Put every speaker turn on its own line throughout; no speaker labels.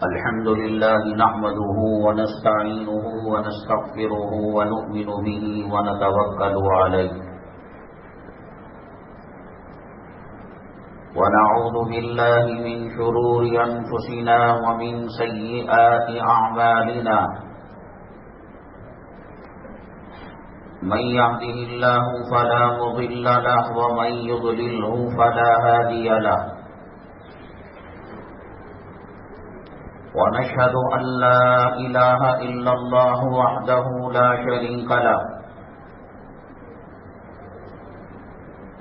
الحمد لله نحمده ونستعينه ونستغفره ونؤمن به ونتوكل عليه ونعوذ بالله من شرور أنفسنا ومن سيئات أعمالنا من يهده الله فلا مضل له ومن يضلله فلا هادي له ونشهد أن لا إله إلا الله وحده لا شريك له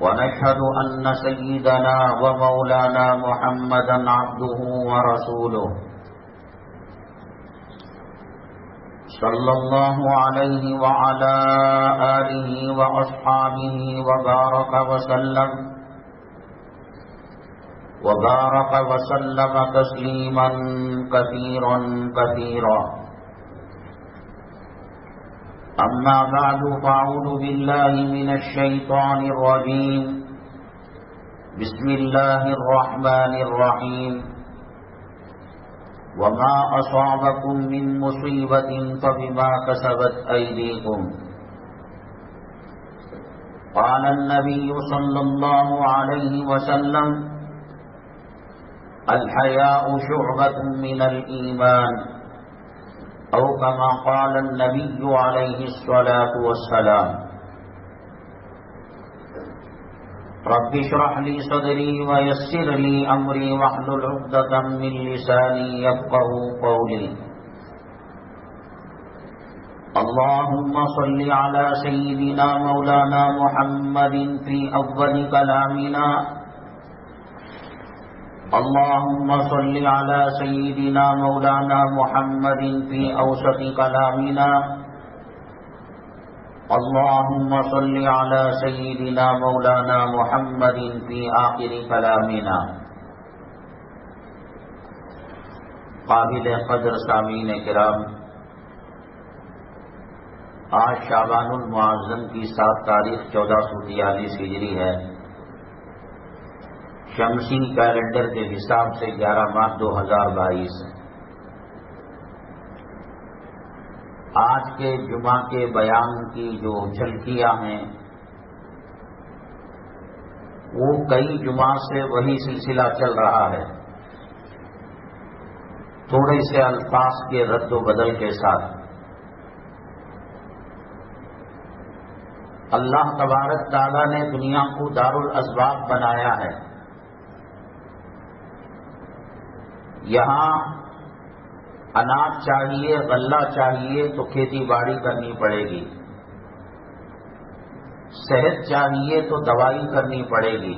ونشهد أن سيدنا ومولانا محمدا عبده ورسوله صلى الله عليه وعلى آله وأصحابه وبارك وسلم تسليما كثيرا كثيرا. أما بعد فأعوذ بالله من الشيطان الرجيم. بسم الله الرحمن الرحيم. وما أصابكم من مصيبة فبما كسبت أيديكم. قال النبي صلى الله عليه وسلم الحياء شعبة من الإيمان أو كما قال النبي عليه الصلاة والسلام. رب اشرح لي صدري ويسر لي أمري واحلل عقدة من لساني يفقهوا قولي. اللهم صل على سيدنا مولانا محمد في أول كلامنا. اللهم صل على سيدنا مولانا محمد في أوسط كلامنا. اللهم صل على سيدنا مولانا محمد في آخر كلامنا. قابل قدر سامعین کرام، آج شعبان المعظم کی 7 تاریخ 1443 ہجری ہے. شمسی کیلنڈر کے حساب سے 11 مارچ 2022. آج کے جمعہ کے بیان کی جو جھلکیاں ہیں وہ کئی جمعہ سے وہی سلسلہ چل رہا ہے، تھوڑے سے الفاظ کے رد و بدل کے ساتھ. اللہ تبارک تعالیٰ نے دنیا کو دارالاسباب بنایا ہے. یہاں اناج چاہیے، غلہ چاہیے تو کھیتی باڑی کرنی پڑے گی. صحت چاہیے تو دوائی کرنی پڑے گی.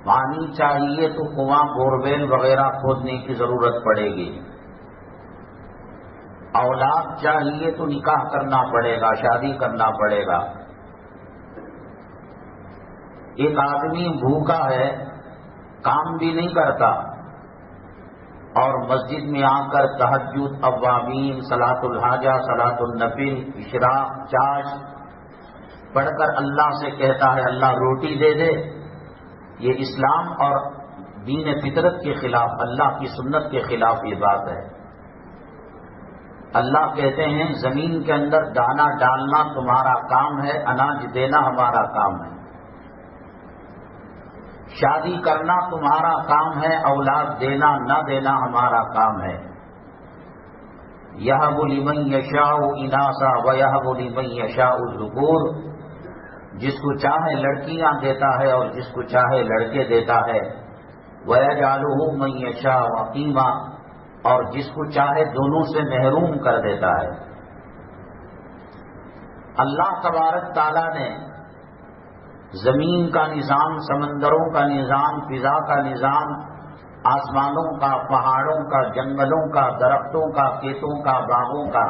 پانی چاہیے تو کنواں بورویل وغیرہ کھودنے کی ضرورت پڑے گی. اولاد چاہیے تو نکاح کرنا پڑے گا، شادی کرنا پڑے گا. ایک آدمی بھوکا ہے، کام بھی نہیں کرتا اور مسجد میں آ کر تہجد، اوابین، صلاۃ الحاجہ، صلاۃ النفل، اشراق، چاش پڑھ کر اللہ سے کہتا ہے اللہ روٹی دے دے. یہ اسلام اور دین فطرت کے خلاف، اللہ کی سنت کے خلاف یہ بات ہے. اللہ کہتے ہیں زمین کے اندر دانا ڈالنا تمہارا کام ہے، اناج دینا ہمارا کام ہے. شادی کرنا تمہارا کام ہے، اولاد دینا نہ دینا ہمارا کام ہے. یہب لمن یشاء اناثا ویہب لمن یشاء الذکور. جس کو چاہے لڑکیاں دیتا ہے اور جس کو چاہے لڑکے دیتا ہے. ویجعلہ من یشاء عقیما. اور جس کو چاہے دونوں سے محروم کر دیتا ہے. اللہ تبارک تعالیٰ نے زمین کا نظام، سمندروں کا نظام، فضا کا نظام، آسمانوں کا، پہاڑوں کا، جنگلوں کا، درختوں کا، کھیتوں کا، باغوں کا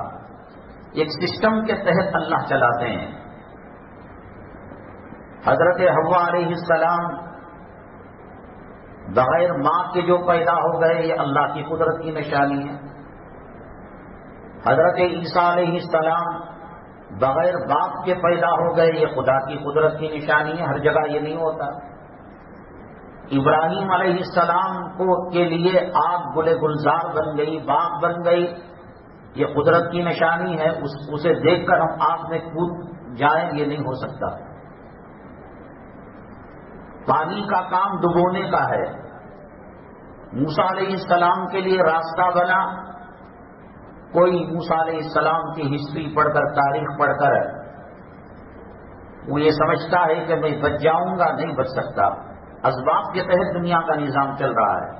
ایک سسٹم کے تحت اللہ چلاتے ہیں. حضرت حوا علیہ السلام بغیر ماں کے جو پیدا ہو گئے یہ اللہ کی قدرت کی نشانی ہے. حضرت عیسیٰ علیہ السلام بغیر باپ کے پیدا ہو گئے، یہ خدا کی قدرت کی نشانی ہے. ہر جگہ یہ نہیں ہوتا. ابراہیم علیہ السلام کے لیے آگ گل گلزار بن گئی، باغ بن گئی، یہ قدرت کی نشانی ہے. اسے دیکھ کر ہم آگ میں کود جائیں، یہ نہیں ہو سکتا. پانی کا کام ڈبونے کا ہے. موسیٰ علیہ السلام کے لیے راستہ بنا. کوئی موسیٰ علیہ السلام کی ہسٹری پڑھ کر، تاریخ پڑھ کر وہ یہ سمجھتا ہے کہ میں بچ جاؤں گا، نہیں بچ سکتا. اسباب کے تحت دنیا کا نظام چل رہا ہے.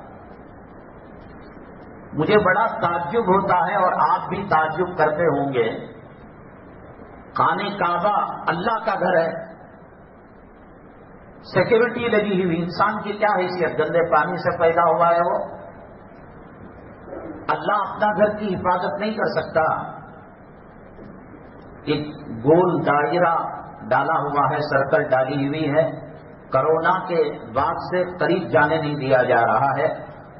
مجھے بڑا تعجب ہوتا ہے اور آپ بھی تعجب کرتے ہوں گے. خانہ کعبہ اللہ کا گھر ہے، سیکورٹی لگی ہوئی. انسان کی کیا حیثیت؟ گندے پانی سے پیدا ہوا ہے وہ. اللہ اپنا گھر کی حفاظت نہیں کر سکتا. ایک گول دائرہ ڈالا ہوا ہے، سرکل ڈالی ہوئی ہے. کرونا کے بعد سے قریب جانے نہیں دیا جا رہا ہے.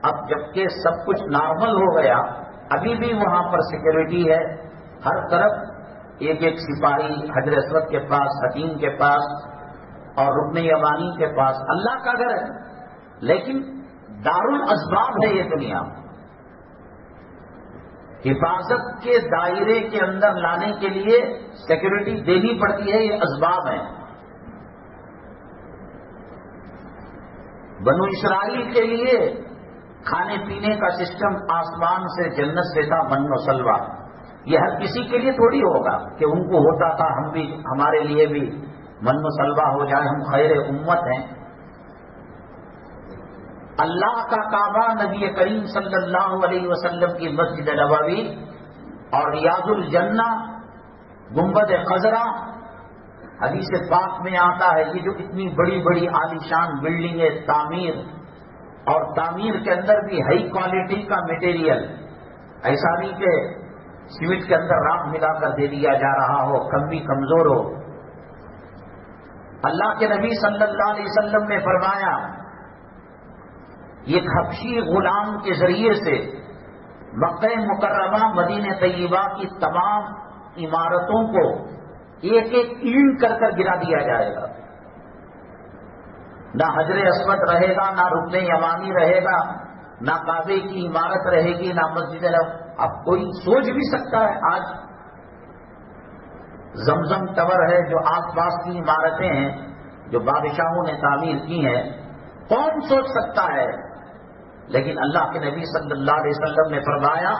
اب جبکہ سب کچھ نارمل ہو گیا، ابھی بھی وہاں پر سیکورٹی ہے. ہر طرف ایک ایک سپاہی حجر اسود کے پاس، حکیم کے پاس اور رکن یمانی کے پاس. اللہ کا گھر ہے، لیکن دارالاسباب ہے یہ دنیا. حفاظت کے دائرے کے اندر لانے کے لیے سیکورٹی دینی پڑتی ہے، یہ اسباب ہیں. بنو اسرائیل کے لیے کھانے پینے کا سسٹم آسمان سے جنت سے تھا، من و سلوا. یہ ہر کسی کے لیے تھوڑی ہوگا کہ ان کو ہوتا تھا ہم بھی، ہمارے لیے بھی من و سلوا ہو جائے، ہم خیر امت ہیں. اللہ کا کعبہ، نبی کریم صلی اللہ علیہ وسلم کی مسجد نبوی اور ریاض الجنہ، گنبد خضرا. حدیث پاک میں آتا ہے یہ جو اتنی بڑی بڑی عالیشان بلڈنگیں تعمیر، اور تعمیر کے اندر بھی ہائی کوالٹی کا میٹیریل، ایسا نہیں کہ سیمنٹ کے اندر راکھ ملا کر دے دیا جا رہا ہو، کم بھی کمزور ہو. اللہ کے نبی صلی اللہ علیہ وسلم نے فرمایا یہ حبشی غلام کے ذریعے سے مکہ مکرمہ، مدینہ طیبہ کی تمام عمارتوں کو ایک ایک اینٹ کر کر گرا دیا جائے گا. نہ حجر اسود رہے گا، نہ رکن یمانی رہے گا، نہ کعبے کی عمارت رہے گی، نہ مسجد. اب کوئی سوچ بھی سکتا ہے آج زمزم ٹاور ہے جو آس پاس کی عمارتیں ہیں جو بادشاہوں نے تعمیر کی ہیں، کون سوچ سکتا ہے؟ لیکن اللہ کے نبی صلی اللہ علیہ وسلم نے فرمایا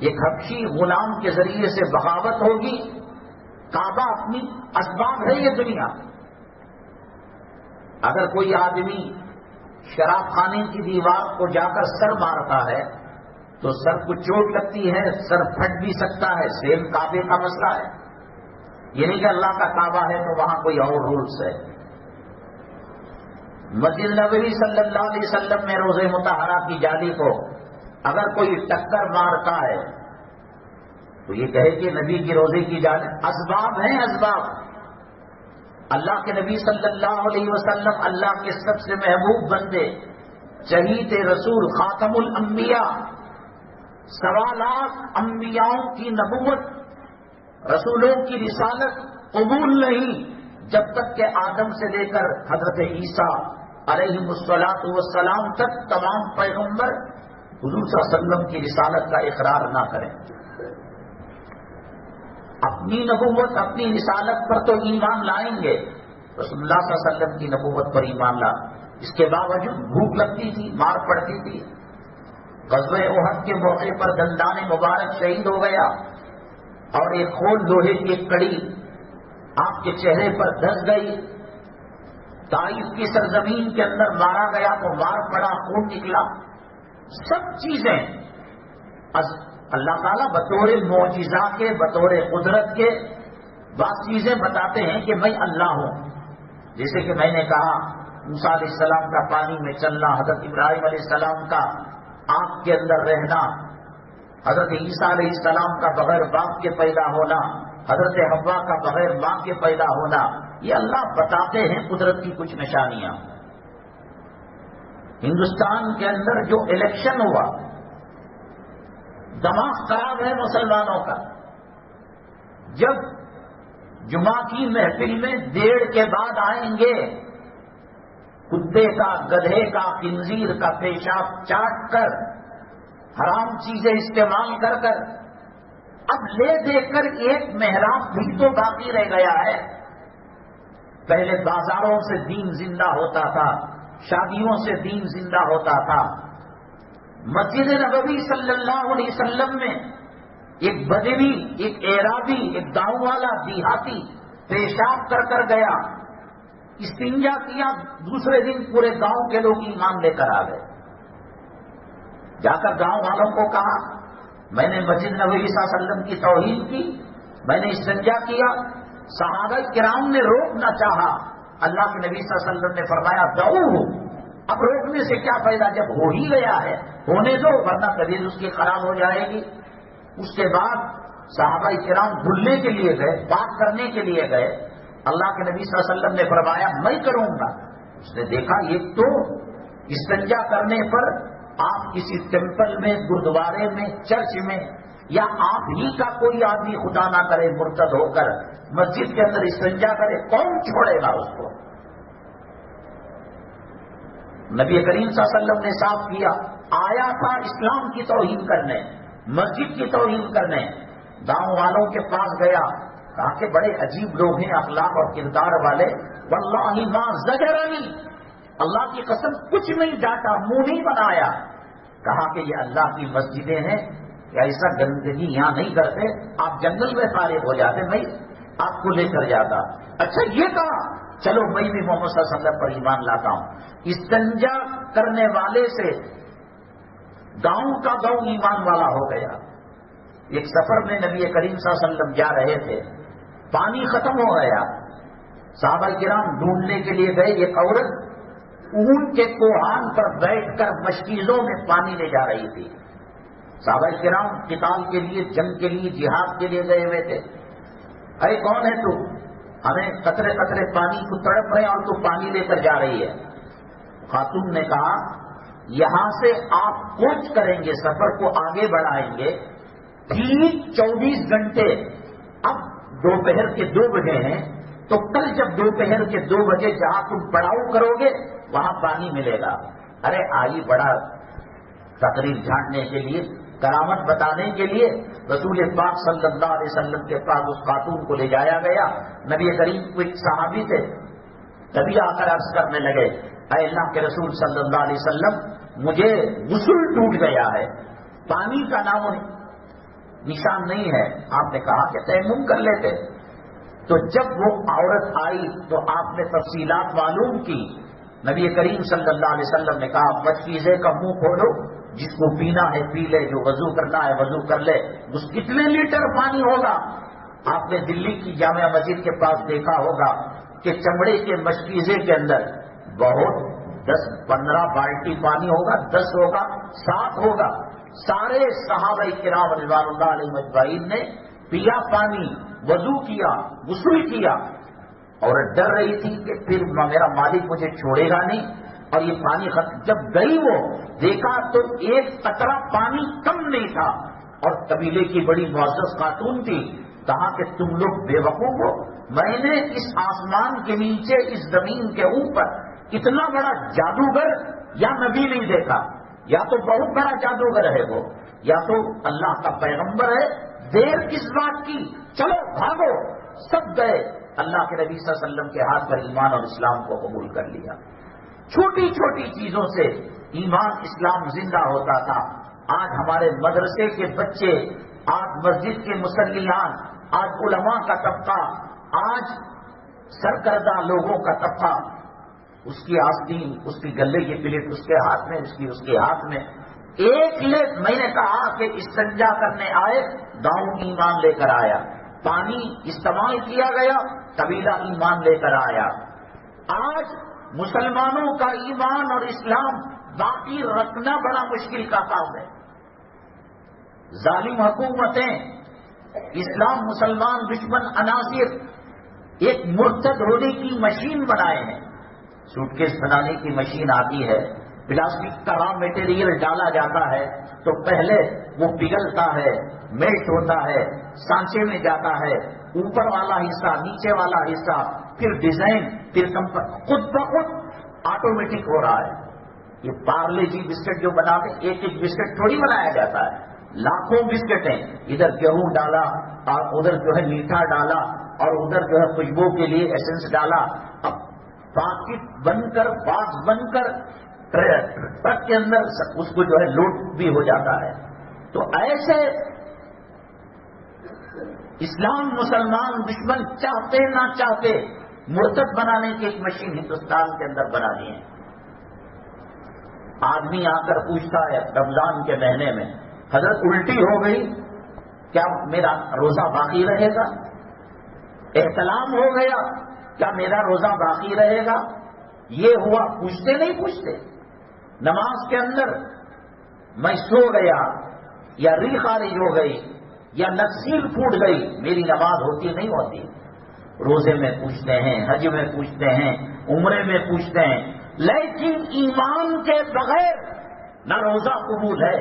یہ حبشی غلام کے ذریعے سے بغاوت ہوگی. کعبہ اپنی اسباب ہے یہ دنیا. اگر کوئی آدمی شراب خانے کی دیوار کو جا کر سر مارتا ہے تو سر کو چوٹ لگتی ہے، سر پھٹ بھی سکتا ہے. سیم کعبے کا مسئلہ ہے. یہ نہیں کہ اللہ کا کعبہ ہے تو وہاں کوئی اور رولس ہے. مسجد نبوی صلی اللہ علیہ وسلم میں روزہ مطہرہ کی جالی کو اگر کوئی ٹکر مارتا ہے تو یہ کہے کہ نبی کی روزے کی جالی. اسباب ہیں اسباب. اللہ کے نبی صلی اللہ علیہ وسلم اللہ کے سب سے محبوب بندے، شہید رسول، خاتم الانبیاء، 1.25 لاکھ انبیاؤں کی نبوت، رسولوں کی رسالت قبول نہیں جب تک کہ آدم سے لے کر حضرت عیسیٰ علیہ الصلاۃ والسلام تک تمام پیغمبر حضور صلی اللہ علیہ وسلم کی رسالت کا اقرار نہ کریں. اپنی نبوت، اپنی رسالت پر تو ایمان لائیں گے، رسول اللہ صلی اللہ علیہ وسلم کی نبوت پر ایمان لا. اس کے باوجود بھوک لگتی تھی، مار پڑتی تھی. غزوہ احد کے موقع پر دندان مبارک شہید ہو گیا اور ایک خول لوہے کی ایک کڑی آپ کے چہرے پر دھس گئی. طائف کی سرزمین کے اندر مارا گیا تو مار پڑا، خون نکلا. سب چیزیں اللہ تعالیٰ بطور معجزہ کے، بطور قدرت کے بعض چیزیں بتاتے ہیں کہ میں اللہ ہوں. جیسے کہ میں نے کہا موسیٰ علیہ السلام کا پانی میں چلنا، حضرت ابراہیم علیہ السلام کا آگ کے اندر رہنا، حضرت عیسیٰ علیہ السلام کا بغیر باپ کے پیدا ہونا، حضرت حوا کا بغیر ماں کے پیدا ہونا. یہ اللہ بتاتے ہیں قدرت کی کچھ نشانیاں. ہندوستان کے اندر جو الیکشن ہوا، دماغ خراب ہے مسلمانوں کا. جب جمعہ کی محفل میں 1:30 کے بعد آئیں گے کتے کا، گدھے کا، خنزیر کا پیشاب چاٹ کر، حرام چیزیں استعمال کر کر، اب لے دے کر ایک محراب بھی تو باقی رہ گیا ہے۔ پہلے بازاروں سے دین زندہ ہوتا تھا، شادیوں سے دین زندہ ہوتا تھا۔ مسجد نبوی صلی اللہ علیہ وسلم میں ایک بدوی، ایک اعرابی، ایک گاؤں والا دیہاتی پیشاب کر کر گیا، استنجا کیا، دوسرے دن پورے گاؤں کے لوگ ایمان لے کر آ گئے۔ جا کر گاؤں والوں کو کہا میں نے مسجد نبوی صلی اللہ علیہ وسلم کی توہین کی، میں نے استنجا کیا۔ صحابہ کرام نے روکنا چاہا، اللہ کے نبی صلی اللہ علیہ وسلم نے فرمایا دعوہ، اب روکنے سے کیا فائدہ، جب ہو ہی گیا ہے ہونے دو، ورنہ طبیعت اس کی خراب ہو جائے گی۔ اس کے بعد صحابہ کرام دھلنے کے لیے گئے، پاک کرنے کے لیے گئے۔ اللہ کے نبی صلی اللہ علیہ وسلم نے فرمایا میں کروں گا۔ اس نے دیکھا ایک تو استنجا کرنے پر آپ کسی ٹیمپل میں، گردوارے میں، چرچ میں، یا آپ ہی کا کوئی آدمی خدا نہ کرے مرتد ہو کر مسجد کے اندر استنجا کرے، کون چھوڑے گا اس کو؟ نبی کریم صلی اللہ علیہ وسلم نے صاف کیا، آیا تھا اسلام کی توہین کرنے، مسجد کی توہین کرنے۔ گاؤں والوں کے پاس گیا، کہا کہ بڑے عجیب لوگ ہیں، اخلاق اور کردار والے، واللہ ما زجرنی، اللہ کی قسم کچھ نہیں ڈانٹا، منہ نہیں بنایا۔ کہا کہ یہ اللہ کی مسجدیں ہیں، یا ایسا گندگی یہاں نہیں کرتے، آپ جنگل میں فارغ ہو جاتے، میں آپ کو لے کر جاتا۔ اچھا یہ کہا چلو میں بھی محمد صلی اللہ علیہ وسلم پر ایمان لاتا ہوں۔ استنجا کرنے والے سے گاؤں کا گاؤں ایمان والا ہو گیا۔ ایک سفر میں نبی کریم صلی اللہ علیہ وسلم جا رہے تھے، پانی ختم ہو گیا، صحابہ کرام ڈھونڈنے کے لیے گئے، ایک عورت اون کے کوہان پر بیٹھ کر مشکیزوں میں پانی لے جا رہی تھی۔ صحابہ کرام قتال کے لیے، جنگ کے لیے، جہاد کے لیے گئے ہوئے تھے۔ اے کون ہے تو؟ ہمیں قطرے قطرے پانی کو تڑپ رہے اور تو پانی لے کر جا رہی ہے۔ خاتون نے کہا یہاں سے آپ کوچ کریں گے، سفر کو آگے بڑھائیں گے، ٹھیک 24 گھنٹے، اب دوپہر کے 2 بجے ہیں، تو کل جب دوپہر کے 2 بجے جہاں تم پڑاؤ کرو گے وہاں پانی ملے گا۔ ارے آئی بڑا تقریر جھاڑنے کے لیے، کرامت بتانے کے لیے رسول پاک صلی اللہ علیہ وسلم کے پاس اس خاتون کو لے جایا گیا۔ نبی کریم کو ایک صحابی تھے، تبھی آ کر عرض کرنے لگے اے اللہ کے رسول صلی اللہ علیہ وسلم، مجھے غسل ٹوٹ گیا ہے، پانی کا نام نشان نہیں ہے۔ آپ نے کہا کہ تیمم کر لیتے۔ تو جب وہ عورت آئی تو آپ نے تفصیلات معلوم کی۔ نبی کریم صلی اللہ علیہ وسلم نے کہا مشکیزے کا منہ کھولو، جس کو پینا ہے پی لے، جو وضو کرنا ہے وضو کر لے۔ اس کتنے لیٹر پانی ہوگا؟ آپ نے دلی کی جامع مسجد کے پاس دیکھا ہوگا کہ چمڑے کے مشکیزے کے اندر بہت 10-15 بالٹی پانی ہوگا، 10 ہوگا، 7 ہوگا۔ سارے صحابہ کرام رضوان اللہ علیہ اجمعین نے پیا پانی، وضو کیا، غسل کیا، اور ڈر رہی تھی کہ پھر میرا مالک مجھے چھوڑے گا نہیں، اور یہ پانی ختم۔ جب گئی وہ دیکھا تو ایک قطرہ پانی کم نہیں تھا، اور قبیلے کی بڑی معزز خاتون تھی۔ کہا کہ تم لوگ بے وقوف ہو، میں نے اس آسمان کے نیچے، اس زمین کے اوپر اتنا بڑا جادوگر یا نبی نہیں دیکھا، یا تو بہت بڑا جادوگر ہے وہ، یا تو اللہ کا پیغمبر ہے، دیر کس بات کی، چلو بھاگو۔ سب گئے، اللہ کے نبی صلی اللہ علیہ وسلم کے ہاتھ پر ایمان اور اسلام کو قبول کر لیا۔ چھوٹی چھوٹی چیزوں سے ایمان اسلام زندہ ہوتا تھا۔ آج ہمارے مدرسے کے بچے، آج مسجد کے مصلیان، آج علماء کا طبقہ، آج سرکردہ لوگوں کا طبقہ، اس کی آستین، اس کی گلے کی پلیٹ اس کے ہاتھ میں، اس کے ہاتھ میں ایک لے۔ میں نے کہا کہ استنجا کرنے آئے، گاؤں ایمان لے کر آیا، پانی استعمال کیا گیا، قبیلہ ایمان لے کر آیا۔ آج مسلمانوں کا ایمان اور اسلام باقی رکھنا بڑا مشکل کا کام ہے۔ ظالم حکومتیں، اسلام مسلمان دشمن عناصر ایک مرتد ہونے کی مشین بنائے ہیں۔ سوٹ کیس بنانے کی مشین آتی ہے، پلاسٹک کا را میٹیریل ڈالا جاتا ہے تو پہلے وہ پگھلتا ہے، میلٹ ہوتا ہے، سانچے میں جاتا ہے، اوپر والا حصہ، نیچے والا حصہ، پھر ڈیزائن، پھر خود بخود آٹومیٹک ہو رہا ہے. یہ پارلے جی بسکٹ جو بناتے ہیں، ایک ایک بسکٹ تھوڑی بنایا جاتا ہے، لاکھوں بسکٹ ہیں. ادھر گیہوں ڈالا اور ادھر جو ہے میٹھا ڈالا اور ادھر جو ہے خوشبو کے لیے ایسنس ڈالا. اب پاکٹ بن کر باکس بن کر ٹرک کے اندر اس کو جو ہے لوڈ بھی ہو جاتا ہے. تو ایسے اسلام مسلمان دشمن چاہتے نہ چاہتے مرتد بنانے کی ایک مشین ہندوستان کے اندر بنا دی ہے. آدمی آ کر پوچھتا ہے رمضان کے مہینے میں، حضرت الٹی ہو گئی، کیا میرا روزہ باقی رہے گا؟ احتلام ہو گیا، کیا میرا روزہ باقی رہے گا؟ یہ ہوا، پوچھتے نہیں پوچھتے. نماز کے اندر میں سو گیا یا ری خارج ہو گئی یا نکسیل پھوٹ گئی، میری نماز ہوتی نہیں ہوتی. روزے میں پوچھتے ہیں، حج میں پوچھتے ہیں، عمرے میں پوچھتے ہیں. لیکن ایمان کے بغیر نہ روزہ قبول ہے،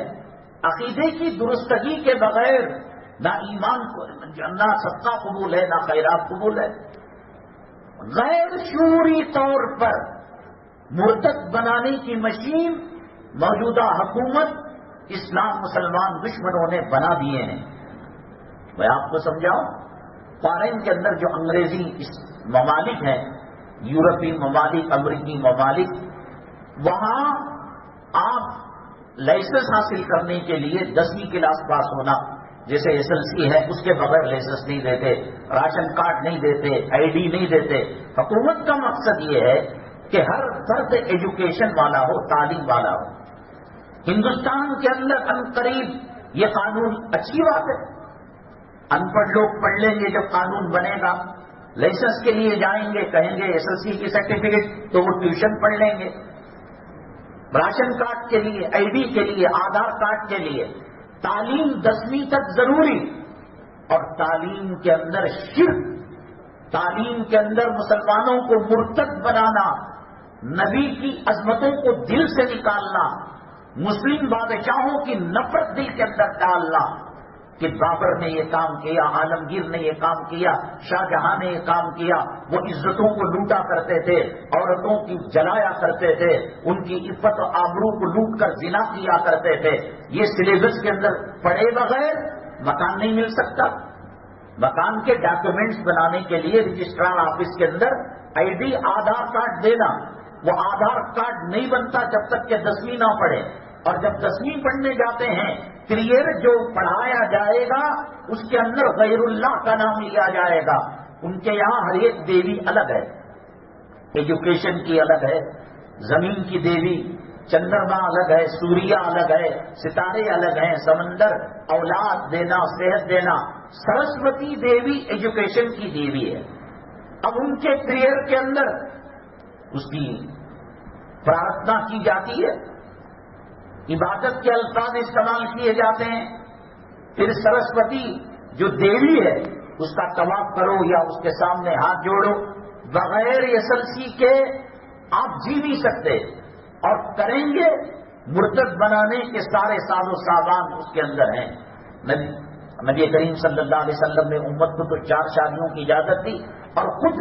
عقیدے کی درستگی کے بغیر نہ ایمان نہ صدقہ قبول ہے، نہ خیرات قبول ہے. غیر شعوری طور پر مرتد بنانے کی مشین موجودہ حکومت اسلام مسلمان دشمنوں نے بنا دیے ہیں. میں آپ کو سمجھاؤں، فارن کے اندر جو انگریزی ممالک ہیں، یورپی ممالک، امریکی ممالک، وہاں آپ لائسنس حاصل کرنے کے لیے 10ویں کلاس پاس ہونا، جیسے SLC ہے، اس کے بغیر لائسنس نہیں دیتے، راشن کارڈ نہیں دیتے، ID نہیں دیتے. حکومت کا مقصد یہ ہے کہ ہر فرد ایجوکیشن والا ہو، تعلیم والا ہو. ہندوستان کے اندر عنقریب یہ قانون اچھی بات ہے. ان پڑھ لوگ پڑھ لیں گے، جب قانون بنے گا لائسنس کے لیے جائیں گے، کہیں گے SLC کی سرٹیفکیٹ، تو وہ ٹیوشن پڑھ لیں گے. راشن کارڈ کے لیے، ID کے لیے، آدھار کارڈ کے لیے تعلیم 10ویں تک ضروری. اور تعلیم کے اندر شرک، تعلیم کے اندر مسلمانوں کو مرتد بنانا، نبی کی عظمتوں کو دل سے نکالنا، مسلم بادشاہوں کی نفرت دل کے اندر ڈالنا کہ بابر نے یہ کام کیا، عالمگیر نے یہ کام کیا، شاہ جہاں نے یہ کام کیا. وہ عزتوں کو لوٹا کرتے تھے، عورتوں کی جلایا کرتے تھے، ان کی عفت و آبرو کو لوٹ کر زنا کیا کرتے تھے. یہ سلیبس کے اندر پڑھے بغیر مکان نہیں مل سکتا. مکان کے ڈاکومنٹس بنانے کے لیے رجسٹرار آفس کے اندر ID، آدھار کارڈ دینا. وہ آدھار کارڈ نہیں بنتا جب تک کہ 10ویں نہ پڑھے. اور جب 10ویں پڑھنے جاتے ہیں، کریئر جو پڑھایا جائے گا اس کے اندر غیر اللہ کا نام لیا جائے گا. ان کے یہاں ہر ایک دیوی الگ ہے، ایجوکیشن کی الگ ہے، زمین کی دیوی، چندرما الگ ہے، سوریا الگ ہے، ستارے الگ ہیں، سمندر، اولاد دینا، صحت دینا. سرسوتی دیوی ایجوکیشن کی دیوی ہے. اب ان کے پریئر کے اندر اس کی پرارتھنا کی جاتی ہے، عبادت کے الفاظ استعمال کیے جاتے ہیں. پھر سرسوتی جو دیوی ہے اس کا طواف کرو یا اس کے سامنے ہاتھ جوڑو. بغیر SLC کے آپ جی نہیں سکتے. اور کریں گے، مرتد بنانے کے سارے ساز و سامان اس کے اندر ہیں. نبی کریم صلی اللہ علیہ وسلم نے امت کو تو 4 شادیوں کی اجازت دی، اور خود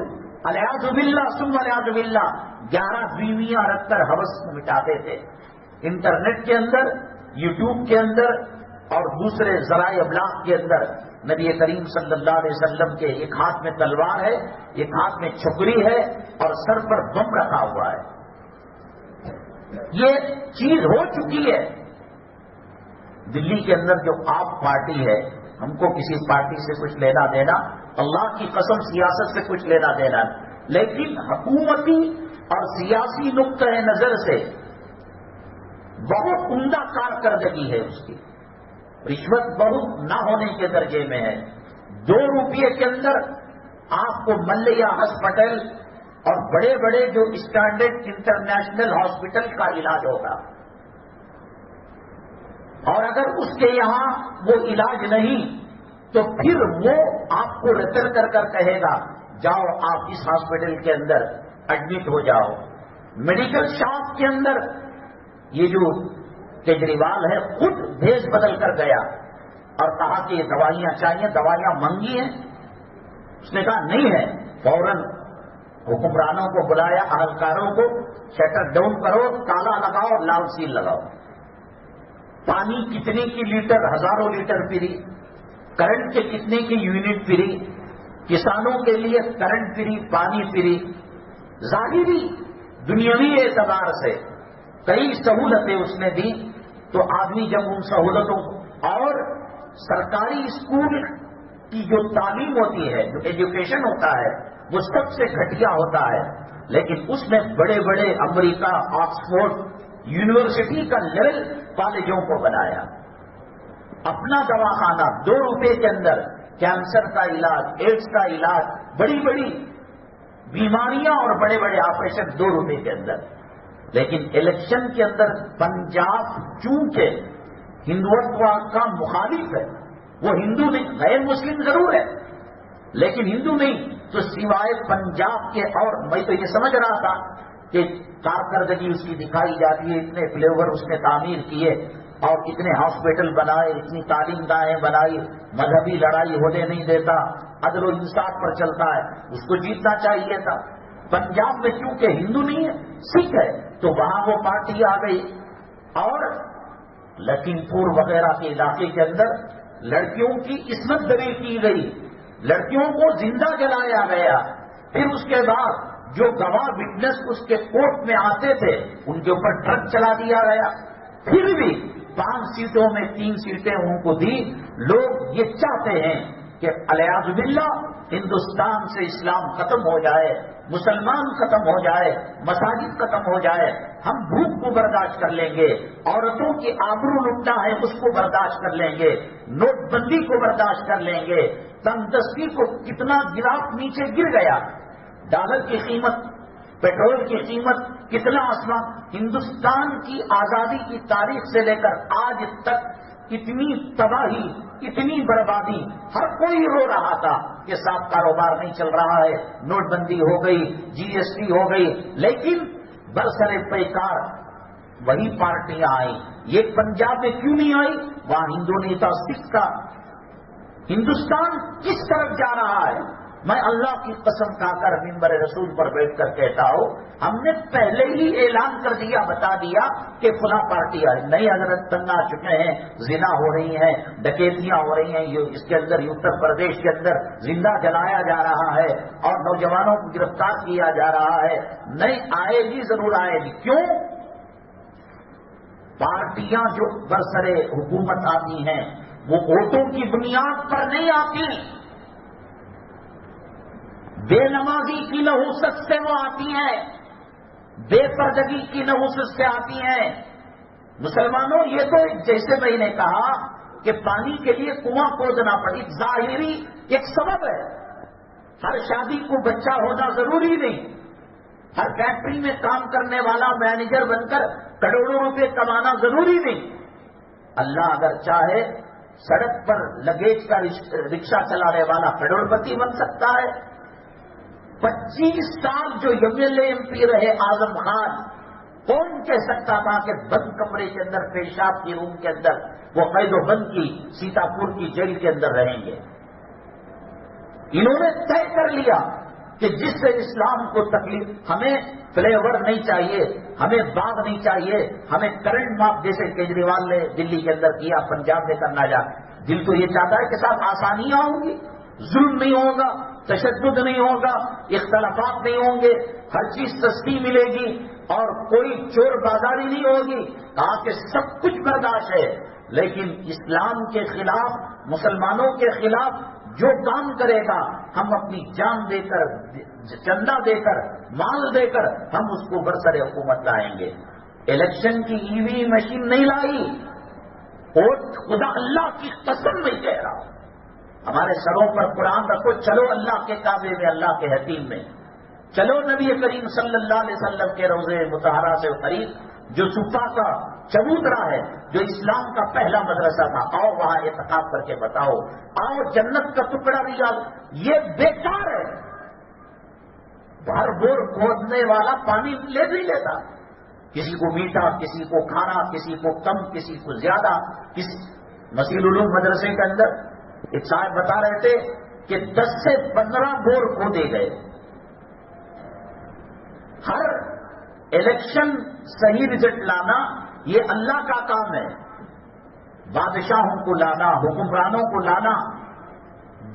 الیاذ باللہ ثم الیاذ باللہ 11 بیویاں رکھ کر ہوس مٹاتے تھے. انٹرنیٹ کے اندر، یوٹیوب کے اندر اور دوسرے ذرائع ابلاغ کے اندر نبی کریم صلی اللہ علیہ وسلم کے ایک ہاتھ میں تلوار ہے، ایک ہاتھ میں چھکری ہے اور سر پر بم رکھا ہوا ہے. یہ چیز ہو چکی ہے. دلی کے اندر جو آپ پارٹی ہے، ہم کو کسی پارٹی سے کچھ لینا دینا، اللہ کی قسم سیاست سے کچھ لینا دینا، لیکن حکومتی اور سیاسی نقطۂ نظر سے بہت عمدہ کارکردگی ہے اس کی. رشوت بہت نہ ہونے کے درجے میں ہے. 2 روپئے کے اندر آپ کو ملیہ ہاسپٹل اور بڑے بڑے جو اسٹینڈرڈ انٹرنیشنل ہاسپٹل کا علاج ہوگا. اور اگر اس کے یہاں وہ علاج نہیں تو پھر وہ آپ کو ریفر کر کہے گا جاؤ آپ اس ہاسپٹل کے اندر ایڈمٹ ہو جاؤ. میڈیکل شاپ کے اندر یہ جو کیجریوال ہے خود بھیس بدل کر گیا اور کہا کہ یہ دوائیاں چاہیے، دوائیاں مہنگی ہیں. اس نے کہا نہیں ہے، فوراً حکمرانوں کو بلایا، اہلکاروں کو، شٹر ڈاؤن کرو، تالا لگاؤ، لال سیل لگاؤ. پانی کتنے کی لیٹر؟ ہزاروں لیٹر فری. کرنٹ کے کتنے کی یونٹ فری. کسانوں کے لیے کرنٹ فری، پانی فری. ظاہری دنیاوی اعتبار سے کئی سہولتیں اس نے دی. تو آدمی جب ان سہولتوں اور سرکاری اسکول کی جو تعلیم ہوتی ہے، جو ایجوکیشن ہوتا ہے، وہ سب سے گھٹیا ہوتا ہے. لیکن اس نے بڑے بڑے امریکہ، آکسفورڈ یونیورسٹی کا لیول کالجوں کو بنایا. اپنا دواخانہ 2 روپے کے اندر کینسر کا علاج، ایڈس کا علاج، بڑی بڑی بیماریاں اور بڑے بڑے آپریشن 2 روپے کے اندر. لیکن الیکشن کے اندر پنجاب چونکہ ہندوتوا کا مخالف ہے، وہ ہندو نہیں، غیر مسلم ضرور ہے لیکن ہندو نہیں، تو سوائے پنجاب کے، اور میں تو یہ سمجھ رہا تھا کہ کارکردگی اس کی دکھائی جاتی ہے، اتنے فلے اوور اس نے تعمیر کیے اور اتنے ہاسپٹل بنائے، اتنی تعلیم گاہیں بنائی، مذہبی لڑائی ہونے نہیں دیتا، عدل و انصاف پر چلتا ہے، اس کو جیتنا چاہیے تھا. پنجاب میں چونکہ ہندو نہیں ہے، سکھ ہے، تو وہاں وہ پارٹی آ گئی. اور لکھیم پور وغیرہ کے علاقے کے اندر لڑکیوں کی عصمت دری کی گئی، لڑکیوں کو زندہ جلایا گیا. پھر اس کے بعد جو گواہ وٹنس اس کے کورٹ میں آتے تھے ان کے اوپر ٹرک چلا دیا گیا. پھر بھی 5 سیٹوں میں 3 سیٹیں ان کو دی. لوگ یہ چاہتے ہیں کہ الیاذ باللہ ہندوستان سے اسلام ختم ہو جائے، مسلمان ختم ہو جائے، مساجد ختم ہو جائے. ہم بھوک کو برداشت کر لیں گے، عورتوں کی آبرو لٹنا ہے اس کو برداشت کر لیں گے، نوٹ بندی کو برداشت کر لیں گے. تنگدستی کو کتنا گراف نیچے گر گیا، ڈالر کی قیمت، پیٹرول کی قیمت کتنا آسمان. ہندوستان کی آزادی کی تاریخ سے لے کر آج تک اتنی تباہی، اتنی بربادی، ہر کوئی رو رہا تھا کہ صاحب کاروبار نہیں چل رہا ہے، نوٹ بندی ہو گئی، GST ہو گئی. لیکن برسر پیکار وہی پارٹیاں آئیں. یہ پنجاب میں کیوں نہیں آئی؟ وہاں ہندو نیتا سکھ کا. ہندوستان کس طرف جا رہا ہے؟ میں اللہ کی قسم کھا کر منبر رسول پر بیٹھ کر کہتا ہوں، ہم نے پہلے ہی اعلان کر دیا، بتا دیا کہ فلاں پارٹی آئے. نئی حضرت تنگ آ چکے ہیں، زنا ہو رہی ہیں، ڈکیتیاں ہو رہی ہیں، اس کے اندر اتر پردیش کے اندر زندہ جلایا جا رہا ہے اور نوجوانوں کو گرفتار کیا جا رہا ہے. نہیں آئے گی، ضرور آئے گی. کیوں؟ پارٹیاں جو برسر حکومت آتی ہیں وہ ووٹوں کی بنیاد پر نہیں آتی، بے نمازی کی نحوست سے وہ آتی ہیں، بے پردگی کی نحوست سے آتی ہیں. مسلمانوں، یہ تو جیسے میں نے کہا کہ پانی کے لیے کنواں کھودنا پڑی، ظاہری ایک سبب ہے. ہر شادی کو بچہ ہونا ضروری نہیں، ہر فیکٹری میں کام کرنے والا مینیجر بن کر کروڑوں روپے کمانا ضروری نہیں. اللہ اگر چاہے سڑک پر لگیج کا رکشہ چلانے والا کروڑ پتی بن سکتا ہے. 25 سال جو MLA MP رہے اعظم خان، کون کہہ سکتا تھا کہ بند کمرے کے اندر، پیشاب کی روم کے اندر وہ قید و بند کی سیتا پور کی جیل کے اندر رہیں گے؟ انہوں نے طے کر لیا کہ جس سے اسلام کو تکلیف، ہمیں فلیور نہیں چاہیے، ہمیں باغ نہیں چاہیے، ہمیں کرنٹ معاف جیسے کیجریوال نے دلی کے اندر کیا، پنجاب میں کرنا جا. دل تو یہ چاہتا ہے کہ صاحب آسانیاں ہوں گی، ظلم نہیں ہوگا، تشدد نہیں ہوگا، اختلافات نہیں ہوں گے، ہر چیز سستی ملے گی اور کوئی چور بازاری نہیں ہوگی. کہا کہ سب کچھ برداشت ہے، لیکن اسلام کے خلاف، مسلمانوں کے خلاف جو کام کرے گا ہم اپنی جان دے کر، چندہ دے کر، مال دے کر ہم اس کو برسر حکومت لائیں گے. الیکشن کی EV مشین نہیں لائی، اور خدا اللہ کی قسم میں کہہ رہا ہوں، ہمارے سروں پر قرآن رکھو، چلو اللہ کے کعبے میں، اللہ کے حتیم میں، چلو نبی کریم صلی اللہ علیہ وسلم کے روضے مطہرہ سے قریب، جو صفا کا چبوترا ہے، جو اسلام کا پہلا مدرسہ تھا، آؤ وہاں اعتکاف کر کے بتاؤ، آؤ جنت کا ٹکڑا بھی جاؤ. یہ بیکار ہے. بھر بور کھودنے والا پانی لے نہیں لیتا، کسی کو میٹھا، کسی کو کھانا، کسی کو کم، کسی کو زیادہ. مسیح العلوم مدرسے کے اندر ایک صاحب بتا رہے تھے کہ 10 سے 15 بور کھودے گئے. ہر الیکشن صحیح رزلٹ لانا یہ اللہ کا کام ہے. بادشاہوں کو لانا، حکمرانوں کو لانا.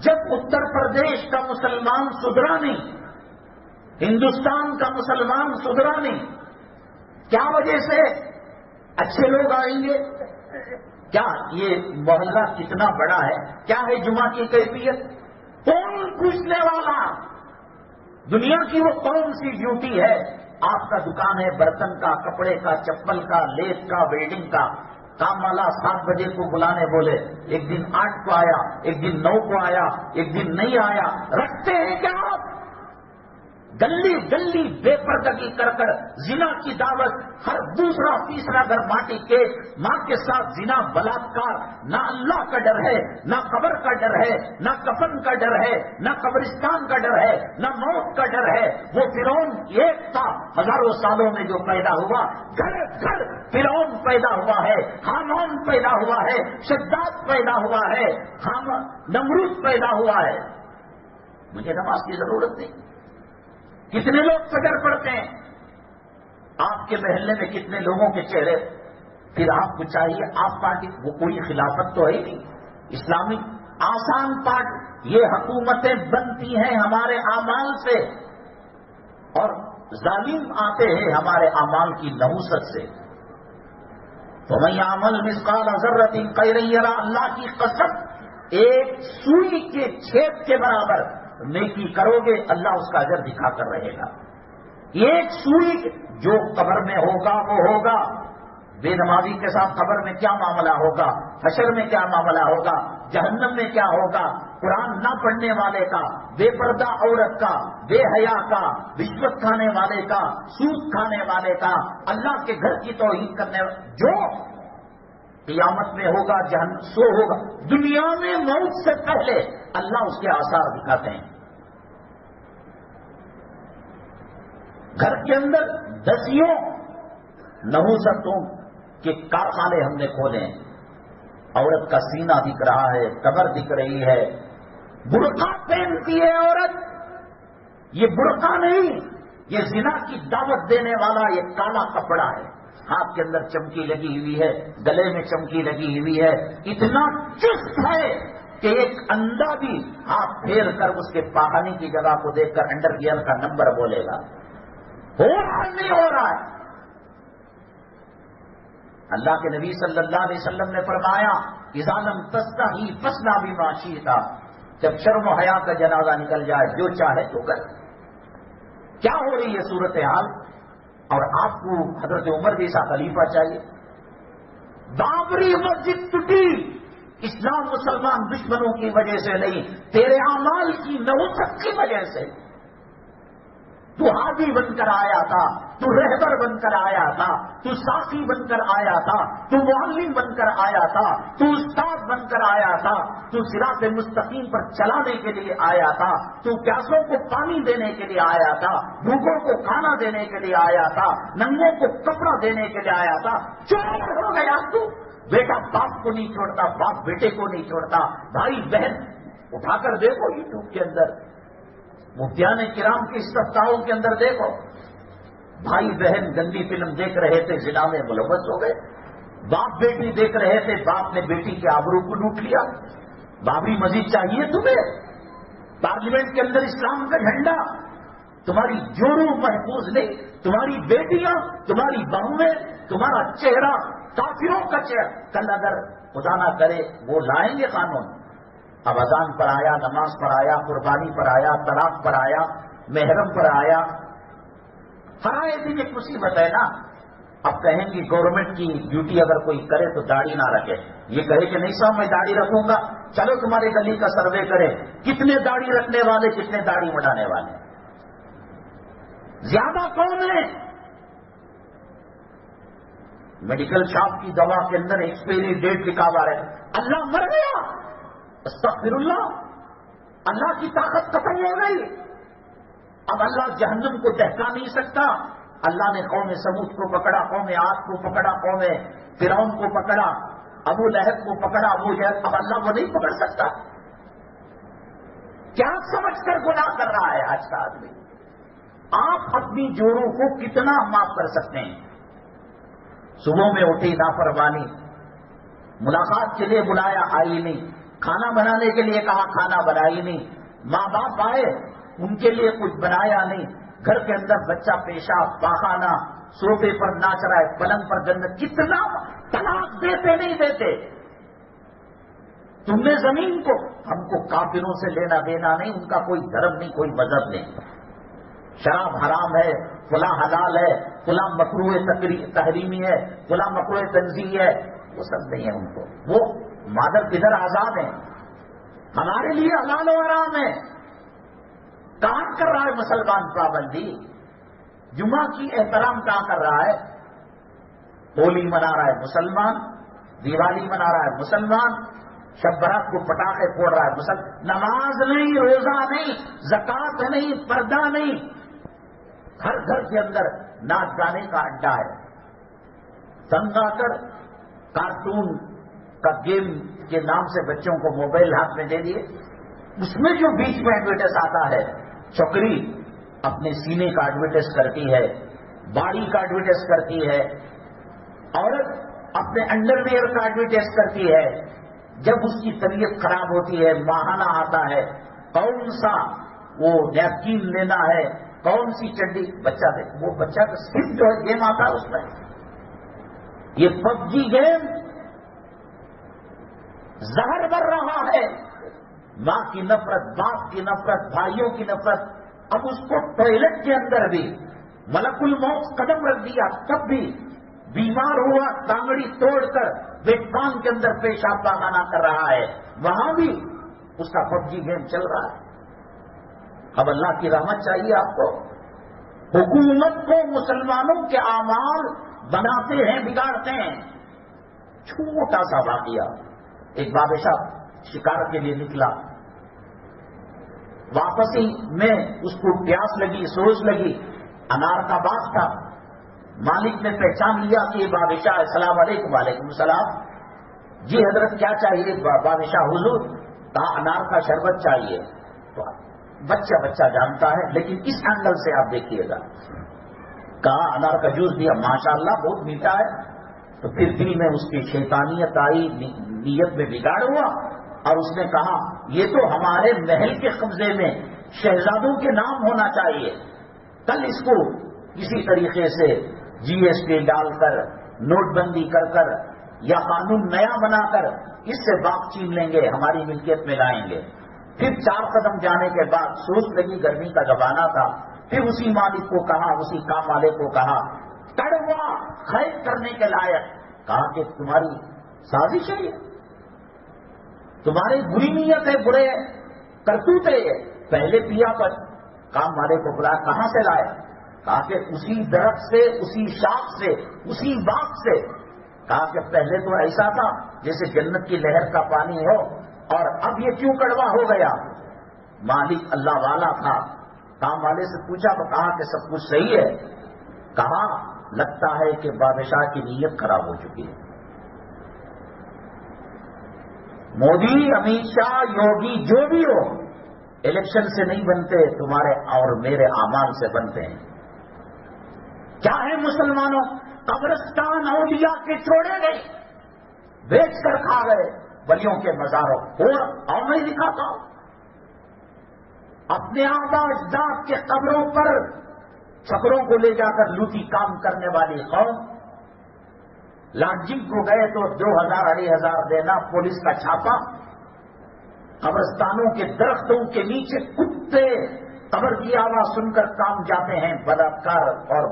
جب اتر پردیش کا مسلمان سدھرا نہیں، ہندوستان کا مسلمان سدھرا نہیں، کیا وجہ سے؟ اچھے لوگ آئیں گے. کیا یہ محلہ کتنا بڑا ہے؟ کیا ہے جمعہ کی کیفیت؟ کون پوچھنے والا؟ دنیا کی وہ کون سی ڈیوٹی ہے؟ آپ کا دکان ہے برتن کا، کپڑے کا، چپل کا، لیس کا، ویلڈنگ کا. کام والا 7 بجے کو بلانے بولے، ایک دن 8 کو آیا، ایک دن 9 کو آیا، ایک دن نہیں آیا. رکھتے ہیں کیا آپ؟ گلی گلی بے پردگی کر کر زنا کی دعوت، ہر دوسرا تیسرا گھر ماٹی کے ماں کے ساتھ زنا، بلاತ್ಕಾರ. نہ اللہ کا ڈر ہے، نہ قبر کا ڈر ہے، نہ کفن کا ڈر ہے، نہ قبرستان کا ڈر ہے، نہ موت کا ڈر ہے. وہ فرعون ایک تھا ہزاروں سالوں میں جو پیدا ہوا، گھر گھر فرعون پیدا ہوا ہے، حامان پیدا ہوا ہے، شداد پیدا ہوا ہے، نمرود پیدا ہوا ہے. مجھے نماز کی ضرورت نہیں. کتنے لوگ فجر پڑھتے ہیں؟ آپ کے محلے میں کتنے لوگوں کے چہرے؟ پھر آپ کو چاہیے، آپ پارٹی، وہ کوئی خلافت تو ہے ہی نہیں اسلامی. آسان پارٹ، یہ حکومتیں بنتی ہیں ہمارے اعمال سے، اور ظالم آتے ہیں ہمارے اعمال کی نحوست سے. فَمَن يَعْمَلْ مِثْقَالَ ذَرَّةٍ خَيْرًا يَرَهُ. اللہ کی قسم، ایک سوئی کے چھید کے برابر نیکی کرو گے، اللہ اس کا اجر دکھا کر رہے گا. ایک سوئی جو قبر میں ہوگا وہ ہوگا. بے نمازی کے ساتھ قبر میں کیا معاملہ ہوگا، حشر میں کیا معاملہ ہوگا، جہنم میں کیا ہوگا. قرآن نہ پڑھنے والے کا، بے پردہ عورت کا، بے حیا کا، رشوت کھانے والے کا، سود کھانے والے کا، اللہ کے گھر کی توہین کرنے جو قیامت میں ہوگا جہنم سو ہوگا. دنیا میں موت سے پہلے اللہ اس کے آثار دکھاتے ہیں. گھر کے اندر دسیوں نحوستوں کے کارخانے ہم نے کھولے ہیں. عورت کا سینہ دکھ رہا ہے، کمر دکھ رہی ہے، برقع پہنتی ہے عورت. یہ برقع نہیں، یہ زنا کی دعوت دینے والا یہ کالا کپڑا ہے. ہاتھ کے اندر چمکی لگی ہوئی ہے، گلے میں چمکی لگی ہوئی ہے. اتنا چست ہے کہ ایک اندھا بھی ہاتھ پھیر کر اس کے پاخانے کی جگہ کو دیکھ کر انڈر گیئر کا نمبر بولے گا. ہو رہا نہیں ہو رہا ہے. اللہ کے نبی صلی اللہ علیہ وسلم نے فرمایا، اذا لم تستحی فاصنع بما شئت. جب شرم و حیا کا جنازہ نکل جائے جو چاہے تو کر. کیا ہو رہی ہے صورتحال؟ اور آپ کو حضرت عمر جیسا خلیفہ چاہیے. بابری مسجد ٹوٹی، اسلام مسلمان دشمنوں کی وجہ سے نہیں، تیرے اعمال کی نحوست کی وجہ سے. تو حاجی بن کر آیا تھا، تو رہبر بن کر آیا تھا، تو ساقی بن کر آیا تھا، تو معلم بن کر آیا تھا، تو استاد بن کر آیا تھا، تو صراط مستقیم پر چلانے کے لیے آیا تھا، تو پیاسوں کو پانی دینے کے لیے آیا تھا، بھوکوں کو کھانا دینے کے لیے آیا تھا، ننگوں کو کپڑا دینے کے لیے آیا تھا. چور ہو گیا تو. بیٹا باپ کو نہیں چھوڑتا، باپ بیٹے کو نہیں چھوڑتا، بھائی بہن اٹھا کر دیکھو یوٹیوب کے اندر، مفتیان کرام کے استفتاؤں کے اندر دیکھو. بھائی بہن گندی فلم دیکھ رہے تھے، زنا میں ملوث ہو گئے. باپ بیٹی دیکھ رہے تھے، باپ نے بیٹی کے آبرو کو لوٹ لیا. بابری مسجد چاہیے تمہیں؟ پارلیمنٹ کے اندر اسلام کا جھنڈا، تمہاری جوڑوں محفوظ نہیں، تمہاری بیٹیاں، تمہاری بہویں، تمہارا چہرہ کافروں کا چہرہ. کل اگر خدا نہ کرے وہ لائیں گے قانون. اب اذان پر آیا، نماز پر آیا، قربانی پر آیا، طلاق پر آیا، محرم پر آیا. ہر آئے دن ایک مصیبت ہے نا. اب کہیں گی گورنمنٹ کی ڈیوٹی اگر کوئی کرے تو داڑھی نہ رکھے. یہ کہے کہ نہیں صاحب میں داڑھی رکھوں گا، چلو تمہاری گلی کا سروے کریں، کتنے داڑھی رکھنے والے، کتنے داڑھی مٹانے والے، زیادہ کون ہے؟ میڈیکل شاپ کی دوا کے اندر ایکسپائری ڈیٹ لکھا ہوا ہے. اللہ مر گیا، استغفر اللہ، اللہ کی طاقت ختم ہو گئی. اب اللہ جہنم کو دہکا نہیں سکتا. اللہ نے قوم سمود کو پکڑا، قوم عاد کو پکڑا، قوم فرعون کو پکڑا، ابو لہب کو پکڑا، ابو جہل. اب اللہ کو نہیں پکڑ سکتا. کیا سمجھ کر گناہ کر رہا ہے آج کا آدمی؟ آپ اپنی جوڑوں کو کتنا معاف کر سکتے ہیں؟ صبح میں اٹھی نافرمانی، ملاقات کے لیے بلایا آئی نہیں، کھانا بنانے کے لیے کہا کھانا بنائی نہیں، ماں باپ آئے ان کے لیے کچھ بنایا نہیں، گھر کے اندر بچہ پیشاب پاخانہ، صوفے پر ناچ رہا ہے، پلنگ پر جنت، کتنا طلاق دیتے نہیں دیتے؟ تم نے زمین کو، ہم کو کافروں سے لینا دینا نہیں، ان کا کوئی دھرم نہیں، کوئی مذہب نہیں، شراب حرام ہے، فلاں حلال ہے، فلاں مکروہ تحریمی ہے، فلاں مکروہ تنزیہی ہے، وہ سب نہیں ہے ان کو، وہ مادر کدھر آزاد ہیں، ہمارے لیے حلال و حرام ہے۔ کہاں کر رہا ہے مسلمان پابندی؟ جمعہ کی احترام کہاں کر رہا ہے؟ ہولی منا رہا ہے مسلمان، دیوالی منا رہا ہے مسلمان، شب برات کو پٹاخے پھوڑ رہا ہے نماز نہیں، روزہ نہیں، زکات نہیں، پردہ نہیں، ہر گھر کے اندر ناچ گانے کا اڈا ہے۔ تنگ آ کر کارٹون کا گیم کے نام سے بچوں کو موبائل ہاتھ میں دے دیے، اس میں جو بیچ میں ایڈورٹائز آتا ہے، چوکری اپنے سینے کا ایڈورٹائز کرتی ہے، باڑی کا ایڈورٹائز کرتی ہے، عورت اپنے انڈر ویئر کا ایڈورٹائز کرتی ہے، جب اس کی طبیعت خراب ہوتی ہے ماہانہ آتا ہے، کون سا وہ نیپکین لینا ہے، کون سی چڈی، بچہ دے، وہ بچہ کا صرف جو ہے گیم آتا ہے اس میں، یہ پب جی گیم زہر بھر رہا ہے، ماں کی نفرت، باپ کی نفرت، بھائیوں کی نفرت۔ اب اس کو ٹوائلٹ کے اندر بھی ملک الموت قدم رکھ دیا، تب بھی بیمار ہوا، ٹانگڑی توڑ کر بیٹ کان کے اندر پیشاب پاخانہ کر رہا ہے، وہاں بھی اس کا پب جی گیم چل رہا ہے۔ اب اللہ کی رحمت چاہیے آپ کو، حکومت کو مسلمانوں کے اعمال بناتے ہیں، بگاڑتے ہیں۔ چھوٹا سا واقعہ، ایک بادشاہ شکار کے لیے نکلا، واپسی میں اس کو پیاس لگی، سوچ لگی، انار کا باغ تھا، مالک نے پہچان لیا کہ یہ بادشاہ، السلام علیکم۔ وعلیکم السلام۔ جی حضرت کیا چاہیے؟ بادشاہ حضور کہا انار کا شربت چاہیے۔ تو بچہ جانتا ہے، لیکن اس اینگل سے آپ دیکھیے گا، کہا انار کا جوس دیا، ماشاءاللہ بہت میٹھا ہے۔ تو پھر دل میں اس کی شیطانیت آئی، نیت میں بگاڑ ہوا، اور اس نے کہا یہ تو ہمارے محل کے قبضے میں شہزادوں کے نام ہونا چاہیے، کل اس کو کسی طریقے سے جی ایس ٹی ڈال کر، نوٹ بندی کر یا قانون نیا بنا کر اس سے باغ چھین لیں گے، ہماری ملکیت میں لائیں گے۔ پھر 4 قدم جانے کے بعد سوچ لگی، گرمی کا زمانہ تھا، پھر اسی مالک کو کہا، اسی کام والے کو کہا، کڑوا خیر کرنے کے لائق، کہا کہ تمہاری سازش ہے، تمہاری بری نیت ہے، برے کرتوت ہے، پہلے پیا پر کام والے کو بلایا، کہاں سے لائے؟ کہا کہ اسی درخت سے، اسی شاخ سے، اسی باغ سے۔ کہا کہ پہلے تو ایسا تھا جیسے جنت کی لہر کا پانی ہو، اور اب یہ کیوں کڑوا ہو گیا؟ مالک اللہ والا تھا، کام والے سے پوچھا تو کہا کہ سب کچھ صحیح ہے۔ کہا لگتا ہے کہ بادشاہ کی نیت خراب ہو چکی ہے۔ مودی، امیت شاہ، یوگی جو بھی ہو، الیکشن سے نہیں بنتے، تمہارے اور میرے اعمال سے بنتے ہیں۔ کیا ہے مسلمانوں؟ قبرستان اولیاء کے چھوڑے گئے، بیچ کر کھا گئے ولیوں کے مزاروں، اور میں دکھاتا ہوں اپنے آبا اجداد کے قبروں پر چھکروں کو لے جا کر لوٹی کام کرنے والی قوم۔ لاڈجنگ کو گئے تو 2000 2500 دینا، پولیس کا چھاپا، قبرستانوں کے درختوں کے نیچے کتے قبر کی آواز سن کر کام جاتے ہیں، بلاکار اور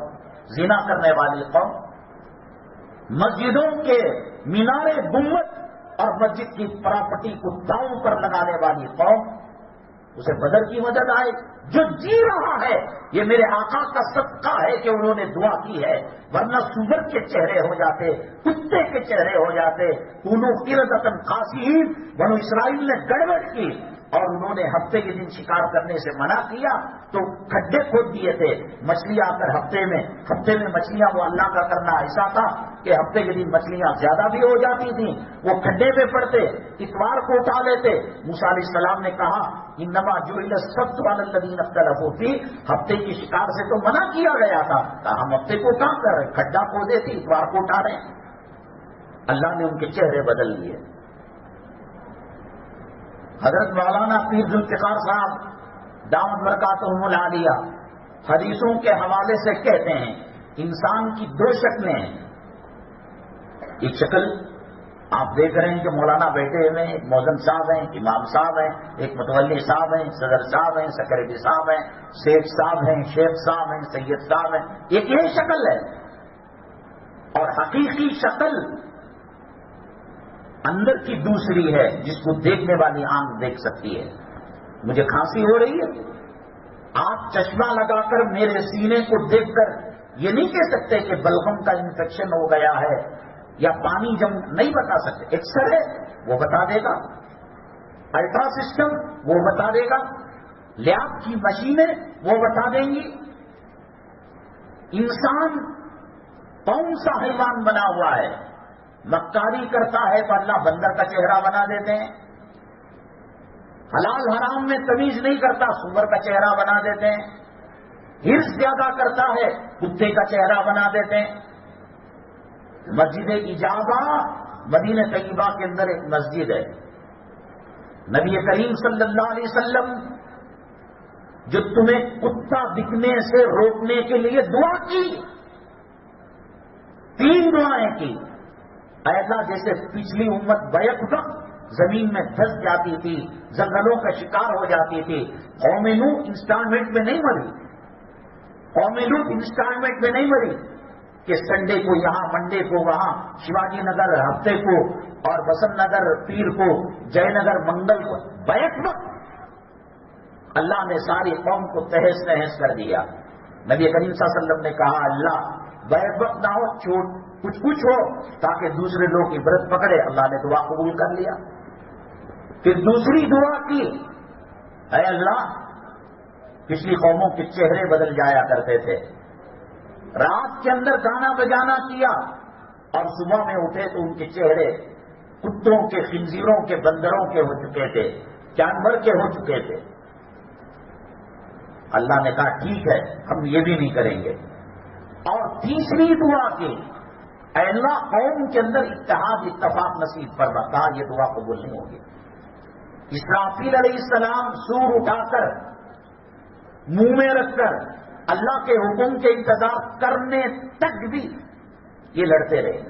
زنا کرنے والی قوم۔ مسجدوں کے مینارے گنبد اور مسجد کی پراپرٹی کو داؤں پر لگانے والی قوم، اسے بدر کی مدد آئے۔ جو جی رہا ہے یہ میرے آقا کا صدقہ ہے کہ انہوں نے دعا کی ہے، ورنہ سور کے چہرے ہو جاتے، کتے کے چہرے ہو جاتے۔ کونوا قردۃ خاسئین، بنو اسرائیل نے گڑبڑ کی اور انہوں نے ہفتے کے دن شکار کرنے سے منع کیا تو کھڈے کھود دیے تھے، مچھلی آ کر ہفتے میں مچھلیاں وہ اللہ کا کرنا ایسا تھا کہ ہفتے کے دن مچھلیاں زیادہ بھی ہو جاتی تھیں، وہ کھڈے پہ پڑتے، اتوار کو اٹھا لیتے۔ موسیٰ علیہ السلام نے کہا انما جعل السبت علی الذین اختلفوا فیہ، ہفتے کی شکار سے تو منع کیا گیا تھا، ہم ہفتے کو کام کر رہے، کھڈا کھودے تھے، اتوار کو اٹھا رہے ہیں۔ اللہ نے ان کے چہرے بدل دیے۔ حضرت مولانا پیر ذوالفقار صاحب دامت برکاتہم العالیہ حدیثوں کے حوالے سے کہتے ہیں انسان کی دو شکلیں ہیں۔ ایک شکل آپ دیکھ رہے ہیں کہ مولانا بیٹھے ہوئے ہیں، ایک مؤذن صاحب ہیں، امام صاحب ہیں، ایک متولی صاحب ہیں، صدر صاحب ہیں، سیکرٹری صاحب ہیں، شیخ صاحب ہیں، شیخ صاحب ہیں، سید صاحب ہیں، ایک یہ شکل ہے۔ اور حقیقی شکل اندر کی دوسری ہے جس کو دیکھنے والی آنکھ دیکھ سکتی ہے۔ مجھے کھانسی ہو رہی ہے، آپ چشمہ لگا کر میرے سینے کو دیکھ کر یہ نہیں کہہ سکتے کہ بلغم کا انفیکشن ہو گیا ہے یا پانی جم، نہیں بتا سکتے۔ ایکس رے وہ بتا دے گا، الٹرا سسٹم وہ بتا دے گا، لیاب کی مشینیں وہ بتا دیں گی۔ انسان کون سا حیوان بنا ہوا ہے؟ مکاری کرتا ہے تو اللہ بندر کا چہرہ بنا دیتے ہیں، حلال حرام میں تمیز نہیں کرتا سور کا چہرہ بنا دیتے ہیں، ہرس زیادہ کرتا ہے کتے کا چہرہ بنا دیتے ہیں۔ مسجد اجابہ مدینہ طیبہ کے اندر ایک مسجد ہے، نبی کریم صلی اللہ علیہ وسلم جو تمہیں کتا دکھنے سے روکنے کے لیے دعا کی، 3 دعائیں کی۔ اے اللہ جیسے پچھلی امت بیک وقت زمین میں دھس جاتی تھی، زلزلوں کا شکار ہو جاتی تھی، قوم نوح انسٹالمنٹ میں نہیں مری، قوم لوط انسٹالمنٹ میں نہیں مری کہ سنڈے کو یہاں، منڈے کو وہاں، شیواجی نگر ہفتے کو اور بسنت نگر پیر کو، جے نگر منگل کو، بیک وقت اللہ نے ساری قوم کو تہس نہس کر دیا۔ نبی کریم صلی اللہ علیہ وسلم نے کہا اللہ بیک وقت نہ ہو، چھوٹ کچھ ہو تاکہ دوسرے لوگ عبرت پکڑے۔ اللہ نے دعا قبول کر لیا۔ پھر دوسری دعا کی، اے اللہ پچھلی قوموں کے چہرے بدل جایا کرتے تھے، رات کے اندر گانا بجانا کیا اور صبح میں اٹھے تو ان کے چہرے کتوں کے، خنزیروں کے، بندروں کے ہو چکے تھے، جانور کے ہو چکے تھے۔ اللہ نے کہا ٹھیک ہے ہم یہ بھی نہیں کریں گے۔ اور تیسری دعا کی، اے اللہ قوم کے اندر اتحاد اتفاق نصیب فرما۔ کہا یہ دعا قبول نہیں ہوگی۔ اسرافیل علیہ السلام سور اٹھا کر منہ میں رکھ کر اللہ کے حکم کے انتظار کرنے تک بھی یہ لڑتے رہے۔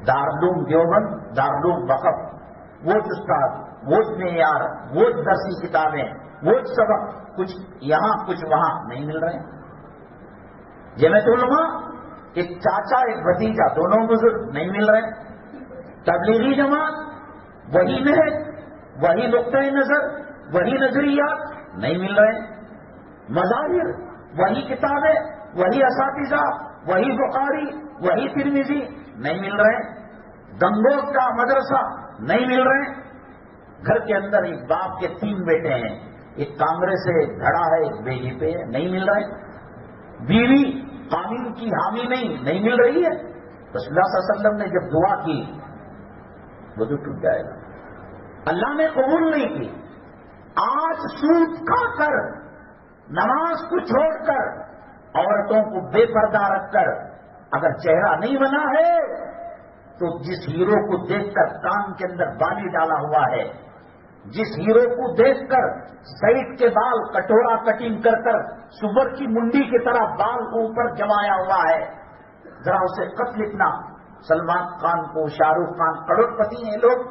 دارالعلوم دیوبند، دارالعلوم وقف، وہ استاد، وہ معیار، وہ درسی کتابیں، وہ سبق، کچھ یہاں کچھ وہاں نہیں مل رہے ہیں۔ جمعیت علماء ایک چاچا ایک بھتیجا، دونوں بزرگ نہیں مل رہے۔ تبلیغی جماعت وہی نہج، وہی نقطۂ نظر، وہی نظریات نہیں مل رہے۔ مظاہر وہی کتابیں، وہی اساتذہ، وہی بخاری، وہی ترمذی نہیں مل رہے۔ گنگوت کا مدرسہ نہیں مل رہے۔ گھر کے اندر ایک باپ کے 3 بیٹے ہیں، ایک کانگریس سے دھڑا ہے، ایک بی جے پی ہے، نہیں مل رہے۔ بیوی قانون کی حامی نہیں مل رہی ہے۔ رسول اللہ صلی اللہ علیہ وسلم نے جب دعا کی وضو ٹوٹ جائے گا، اللہ نے قبول نہیں کی۔ آج سود کھا کر، نماز کو چھوڑ کر، عورتوں کو بے پردہ رکھ کر اگر چہرہ نہیں بنا ہے تو جس ہیرو کو دیکھ کر کان کے اندر بالی ڈالا ہوا ہے، جس ہیرو کو دیکھ کر سائڈ کے بال کٹورا کٹنگ کر کر سور کی منڈی کی طرح بال اوپر جمایا ہوا ہے، ذرا اسے خط لکھنا۔ سلمان خان کو، شاہ رخ خان، کروڑ پتی ہیں لوگ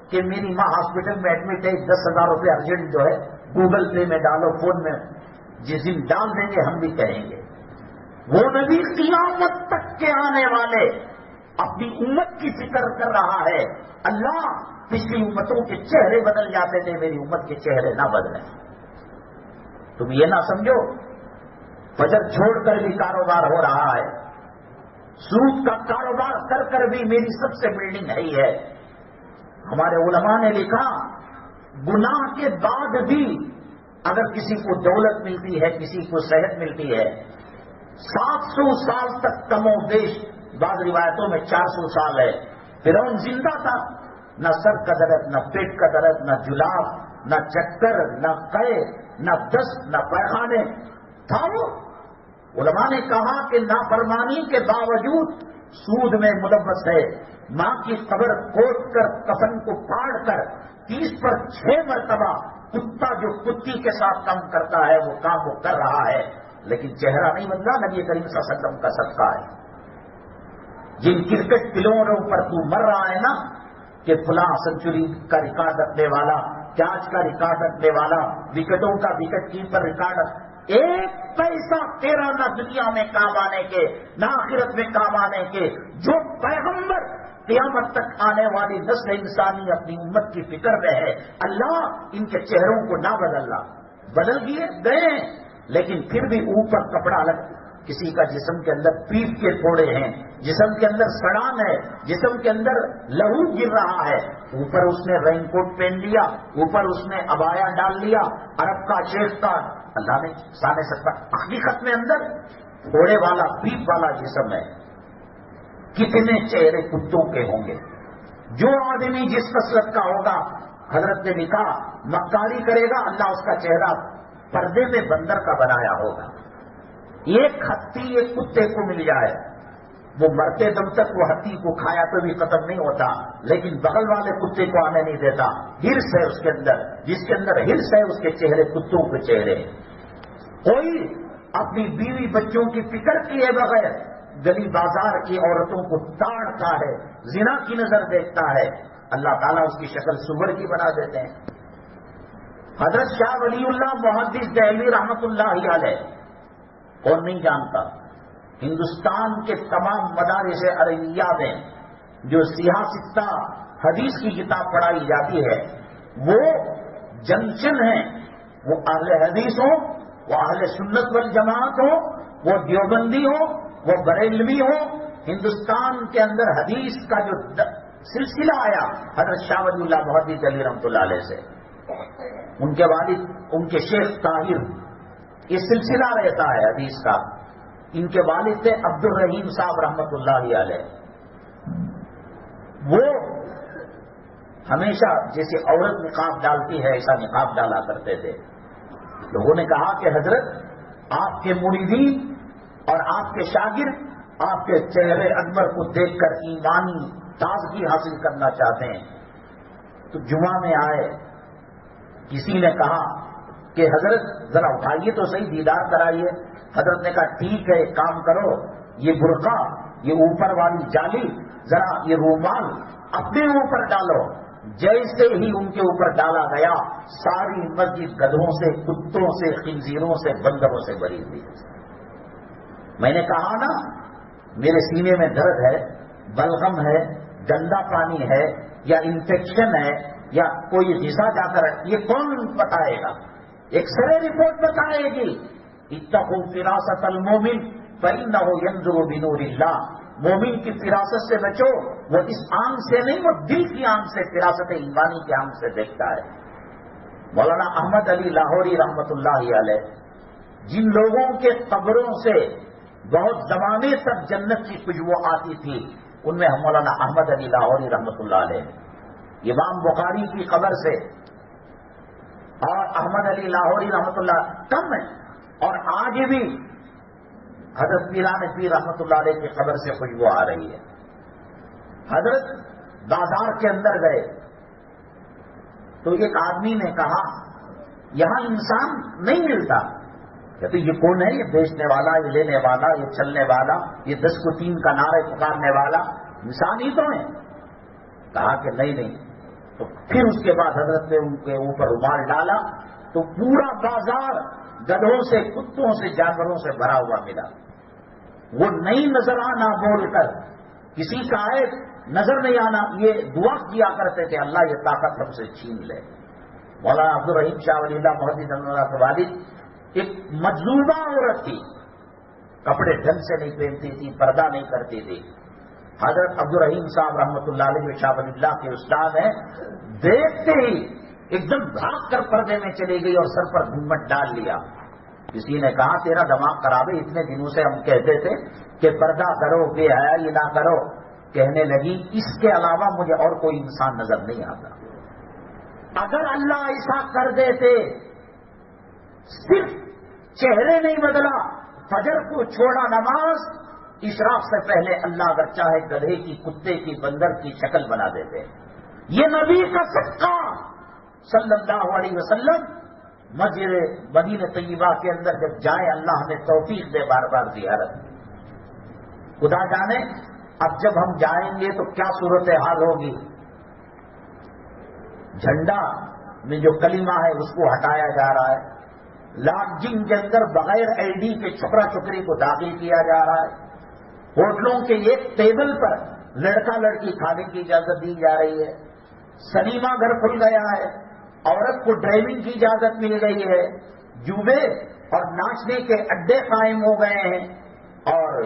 کہ میری ماں ہاسپٹل میں ایڈمٹ ہے، 10,000 روپے ارجنٹ جو ہے گوگل پے میں ڈالو، فون میں، جس دن ڈال دیں گے ہم بھی کہیں گے۔ وہ نبی قیامت تک کے آنے والے اپنی امت کی فکر کر رہا ہے۔ اللہ پچھلی امتوں کے چہرے بدل جاتے تھے، میری امت کے چہرے نہ بدلیں۔ تم یہ نہ سمجھو فجر چھوڑ کر بھی کاروبار ہو رہا ہے، سود کا کاروبار کر کر بھی میری سب سے بلڈنگ ہے ہی ہے۔ ہمارے علماء نے لکھا گناہ کے بعد بھی اگر کسی کو دولت ملتی ہے، کسی کو صحت ملتی ہے، 700 سال تک کم و بیش بعض روایتوں میں 400 سال ہے. فرعون زندہ تھا، نہ سر کا درد، نہ پیٹ کا درد، نہ جلاب، نہ چکر، نہ قے، نہ دست، نہ پیخانے تھا وہ. علماء نے کہا کہ نافرمانی کے باوجود سود میں ملوث ہے. ماں کی قبر کھود کر کفن کو پھاڑ کر 30 پر 6 مرتبہ کتا جو کتی کے ساتھ کام کرتا ہے وہ کام وہ کر رہا ہے، لیکن چہرہ نہیں بدلا. نبی کریم صلی اللہ علیہ وسلم کا صدقہ ہے. جن کرکٹ پلیئروں پر تو مر رہا ہے نا کہ فلاں سنچری کا ریکارڈ رکھنے والا، کیچ کا ریکارڈ رکھنے والا، وکٹوں کا وکٹ کیپر ریکارڈ، ایک پیسہ تیرا نہ دنیا میں کام آنے کے نہ آخرت میں کام آنے کے. جو پیغمبر قیامت تک آنے والی نسل انسانی اپنی امت کی فکر میں ہے، اللہ ان کے چہروں کو نہ بدل گئے، لیکن پھر بھی اوپر کپڑا الگ. کسی کا جسم کے اندر پیپ کے پھوڑے ہیں، جسم کے اندر سڑان ہے، جسم کے اندر لہو گر رہا ہے، اوپر اس نے رین کوٹ پہن لیا، اوپر اس نے عبایا ڈال لیا، عرب کا شیخ کا. اللہ نے سانے سکتا حقیقت میں اندر پھوڑے والا پیپ والا جسم ہے. کتنے چہرے کتوں کے ہوں گے. جو آدمی جس خصلت کا ہوگا، حضرت نے لکھا مکاری کرے گا، اللہ اس کا چہرہ پردے میں بندر کا بنایا ہوگا. ایک ہتھی ایک کتے کو مل جائے، وہ مرتے دم تک وہ ہتھی کو کھایا تو بھی ختم نہیں ہوتا، لیکن بغل والے کتے کو آنے نہیں دیتا. ہرس ہے اس کے اندر، جس کے اندر ہرس ہے اس کے چہرے کتوں کے چہرے. کوئی اپنی بیوی بچوں کی فکر کیے بغیر گلی بازار کی عورتوں کو تاڑتا ہے، زنا کی نظر دیکھتا ہے، اللہ تعالیٰ اس کی شکل سور کی بنا دیتے ہیں. حضرت شاہ ولی اللہ محدث دہلوی رحمت اللہ علیہ، اور نہیں جانتا، ہندوستان کے تمام مدارس عربیہ میں جو سیاستہ حدیث کی کتاب پڑھائی جاتی ہے وہ جنکشن ہے. وہ اہل حدیث ہو، وہ اہل سنت والجماعت ہو، وہ دیوبندی ہو، وہ بریلوی ہو. ہندوستان کے اندر حدیث کا جو سلسلہ آیا حضرت شاہ ولی اللہ محدث علی رحمۃ اللہ علیہ سے، ان کے والد ان کے شیخ طاہر، یہ سلسلہ رہتا ہے حدیث کا. ان کے والد تھے عبد الرحیم صاحب رحمت اللہ علیہ. وہ ہمیشہ جیسے عورت نقاب ڈالتی ہے ایسا نقاب ڈالا کرتے تھے. لوگوں نے کہا کہ حضرت آپ کے مریدین اور آپ کے شاگرد آپ کے چہرے انور کو دیکھ کر ایمانی تازگی حاصل کرنا چاہتے ہیں. تو جمعہ میں آئے، کسی نے کہا کہ حضرت ذرا اٹھائیے تو صحیح، دیدار کرائیے. حضرت نے کہا ٹھیک ہے، ایک کام کرو، یہ برقع، یہ اوپر والی جالی، ذرا یہ رومال اپنے اوپر ڈالو. جیسے ہی ان کے اوپر ڈالا گیا ساری مسجد گدھوں سے، کتوں سے، خنزیروں سے، بندروں سے بھری ہوئی. میں نے کہا نا میرے سینے میں درد ہے، بلغم ہے، گندا پانی ہے، یا انفیکشن ہے، یا کوئی غذا جا کر، یہ کون بتائے گا؟ ایکس رے رپورٹ بتائے گی. اتقوا فراست المومن فإنه ينظر بنور اللہ. مومن کی فراست سے بچو، وہ اس آنکھ سے نہیں، وہ دل کی آنکھ سے، فراست ایمانی کی آنکھ سے دیکھتا ہے. مولانا احمد علی لاہوری رحمت اللہ علیہ، جن لوگوں کے قبروں سے بہت زمانے تک جنت کی خوشبو آتی تھی، ان میں مولانا احمد علی لاہوری رحمت اللہ علیہ. امام بخاری کی قبر سے اور احمد علی لاہوری رحمت اللہ کم ہے. اور آج بھی حضرت پیران پیر رحمت اللہ علیہ کی قبر سے خوشبو آ رہی ہے. حضرت بازار کے اندر گئے تو ایک آدمی نے کہا یہاں انسان نہیں ملتا. کہتے یہ کون ہے؟ یہ بیچنے والا، یہ لینے والا، یہ چلنے والا، یہ 10 کو 3 کا نعرے پکارنے والا انسان ہی تو ہے. کہا کہ نہیں. تو پھر اس کے بعد حضرت نے ان کے اوپر رومال ڈالا تو پورا بازار گدھوں سے، کتوں سے، جانوروں سے بھرا ہوا ملا. وہ نہیں نظر آنا بول کر، کسی کا عیب نظر نہیں آنا، یہ دعا کیا کرتے تھے اللہ یہ طاقت ہم سے چھین لے. مولانا عبد الرحیم شاہ ولی اللہ محدث اللہ کے والد ایک مجذوبہ عورت تھی، کپڑے ڈھنگ سے نہیں پہنتی تھی، پردہ نہیں کرتی تھی. حضرت عبد الرحیم صاحب رحمۃ اللہ علیہ شاہ ولی اللہ کے استاد ہیں، دیکھتے ہی ایک دم بھاگ کر پردے میں چلی گئی اور سر پر گھونگھٹ ڈال لیا. کسی نے کہا تیرا دماغ خراب ہے، اتنے دنوں سے ہم کہتے تھے کہ پردہ کرو، بے حیائی نہ کرو. کہنے لگی اس کے علاوہ مجھے اور کوئی انسان نظر نہیں آتا. اگر اللہ ایسا کر دیتے، صرف چہرے نہیں بدلا، فجر کو چھوڑا نماز، اشراق سے پہلے اللہ اگر چاہے گدھے کی، کتے کی، بندر کی شکل بنا دیتے. یہ نبی کا صدقہ صلی اللہ علیہ وسلم مسجد مدینہ طیبہ کے اندر جب جائیں، اللہ ہمیں توفیق دے بار بار زیارت. خدا جانے اب جب ہم جائیں گے تو کیا صورتحال ہوگی. جھنڈا میں جو کلمہ ہے اس کو ہٹایا جا رہا ہے. لاڈجنگ کے اندر بغیر ID کے چھپرا چھپری کو داخل کیا جا رہا ہے. ہوٹلوں کے ایک ٹیبل پر لڑکا لڑکی کھانے کی اجازت دی جا رہی ہے. سنیما گھر کھل گیا ہے. عورت کو ڈرائیونگ کی اجازت مل گئی ہے. جوبے اور ناچنے کے اڈے قائم ہو گئے ہیں. اور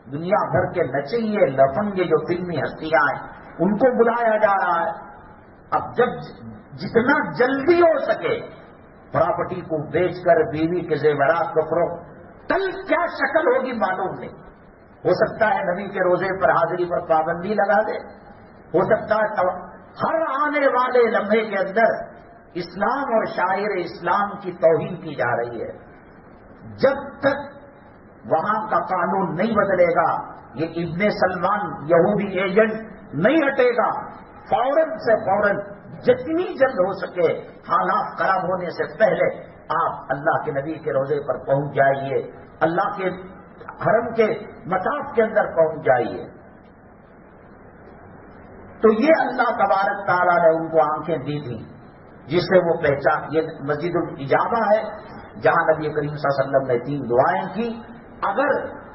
دنیا بھر کے نچیے لفنگے جو فلمی ہستیاں ہیں ان کو بلایا جا رہا ہے. اب جب جتنا جلدی ہو سکے پراپرٹی کو بیچ کر بیوی کے زیورات کو فروخت. کل کیا شکل ہوگی معلوم نہیں. ہو سکتا ہے نبی کے روزے پر حاضری پر پابندی لگا دے. ہو سکتا ہے ہر آنے والے لمحے کے اندر اسلام اور شاعر اسلام کی توہین کی جا رہی ہے. جب تک وہاں کا قانون نہیں بدلے گا، یہ ابن سلمان یہودی ایجنٹ نہیں ہٹے گا، فوراً سے فوراً جتنی جلد ہو سکے حالات خراب ہونے سے پہلے آپ اللہ کے نبی کے روزے پر پہنچ جائیے، اللہ کے حرم کے مطاف کے اندر پہنچ جائیے. تو یہ اللہ تبارک تعالیٰ نے ان کو آنکھیں دی تھیں جس سے وہ پہچان. یہ مسجد الاجابہ ہے جہاں نبی کریم صلی اللہ علیہ وسلم نے 3 دعائیں کی. اگر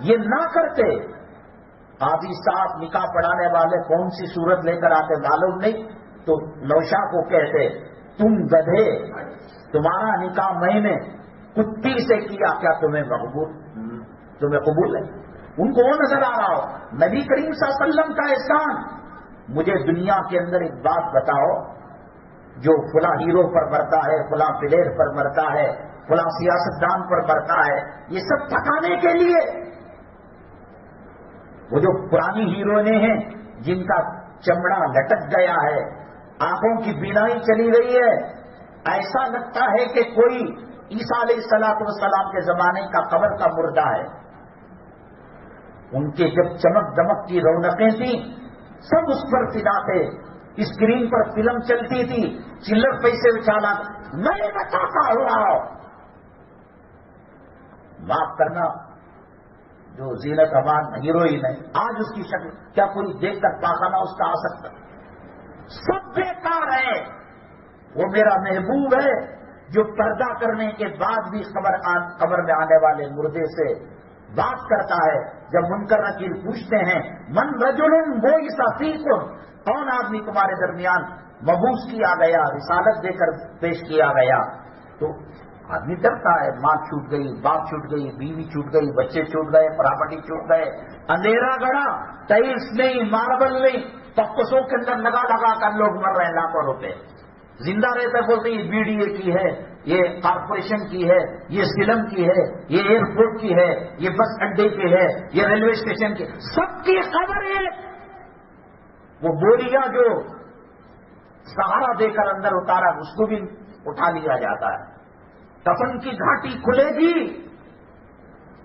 یہ نہ کرتے، قاضی صاحب نکاح پڑھانے والے کون سی صورت لے کر آتے معلوم نہیں، تو نوشا کو کہتے تم گدھے، تمہارا نکاح میں نے کتی سے کیا، کیا تمہیں قبول ہے؟ ان کو وہ نظر آ رہا ہو. نبی کریم صلی اللہ علیہ وسلم کا احسان. مجھے دنیا کے اندر ایک بات بتاؤ، جو فلاں ہیرو پر مرتا ہے، فلاں پلیئر پر مرتا ہے، فلاں سیاستدان پر مرتا ہے، یہ سب تھکانے کے لیے. وہ جو پرانی ہیروئنیں ہیں جن کا چمڑا لٹک گیا ہے، آنکھوں کی بینائی چلی گئی ہے، ایسا لگتا ہے کہ کوئی عیسیٰ علیہ الصلوۃ والسلام کے زمانے کا قبر کا مردہ ہے. ان کے جب چمک دمک کی رونقیں تھیں سب اس پر فدا تھے. اسکرین پر فلم چلتی تھی، چلر پیسے اچھالا. میں بتاتا ہوں، معاف کرنا جو زینت امان ہیروئن ہے آج اس کی شکل کیا کوئی دیکھ کر پاخانہ اس کا آ سکتا؟ سب بیکار ہے. وہ میرا محبوب ہے جو پردہ کرنے کے بعد بھی قبر میں آنے والے مردے سے بات کرتا ہے. جب منکر نکیر پوچھتے ہیں من رجل بوئس فیکم، کون آدمی تمہارے درمیان مبعوث کیا گیا، رسالت دے کر پیش کیا گیا، تو آدمی ڈرتا ہے. ماں چھوٹ گئی، باپ چھوٹ گئی، بیوی چھوٹ گئی، بچے چھوٹ گئے، پراپرٹی چھوٹ گئے، اندھیرا گڑا، ٹائلس نہیں، ماربل نہیں، پکسوں کے اندر لگا کر لوگ مر رہے ہیں لاکھوں روپے. زندہ رہتے بولتے یہ BDA کی ہے، یہ کارپوریشن کی ہے، یہ سلم کی ہے، یہ ایئرپورٹ کی ہے، یہ بس اڈے کی ہے، یہ ریلوے اسٹیشن کی، سب کی خبر ہے. وہ بوریا جو سہارا دے کر اندر اتارا اس کو بھی اٹھا لیا جاتا ہے. کفن کی گھاٹی کھلے گی.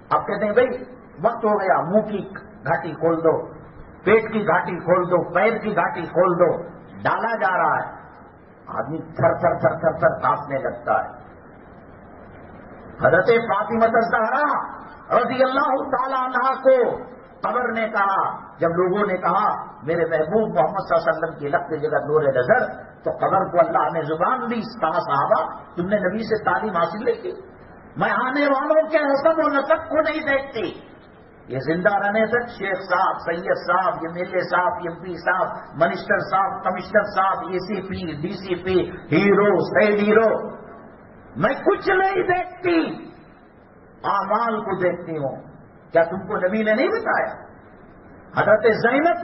اب کہتے ہیں بھائی وقت ہو گیا، منہ کی گھاٹی کھول دو، پیٹ کی گھاٹی کھول دو، پیر کی گھاٹی کھول دو. ڈالا جا رہا ہے. آدمی تھر تھر تھر تھر تھر کانپنے لگتا ہے. حضرت فاطمہ الزہرا رضی اللہ تعالی عنہا کو قبر نے کہا، جب لوگوں نے کہا میرے محبوب محمد صلی اللہ علیہ وسلم کی لفظ جگہ نور نظر، تو قبر کو اللہ نے زبان دی. کہا صحابہ تم نے نبی سے تعلیم حاصل نہیں کی؟ میں آنے والوں کے حسب و نسب کو نہیں دیکھتی. یہ زندہ رہنے تک شیخ صاحب، سید صاحب، یہ MLA صاحب، MP صاحب، منسٹر صاحب، کمشنر صاحب، ACP، DCP، hero, sad hero, میں کچھ نہیں دیکھتی، اعمال کو دیکھتی ہوں. کیا تم کو نبی نے نہیں بتایا؟ حضرت زینب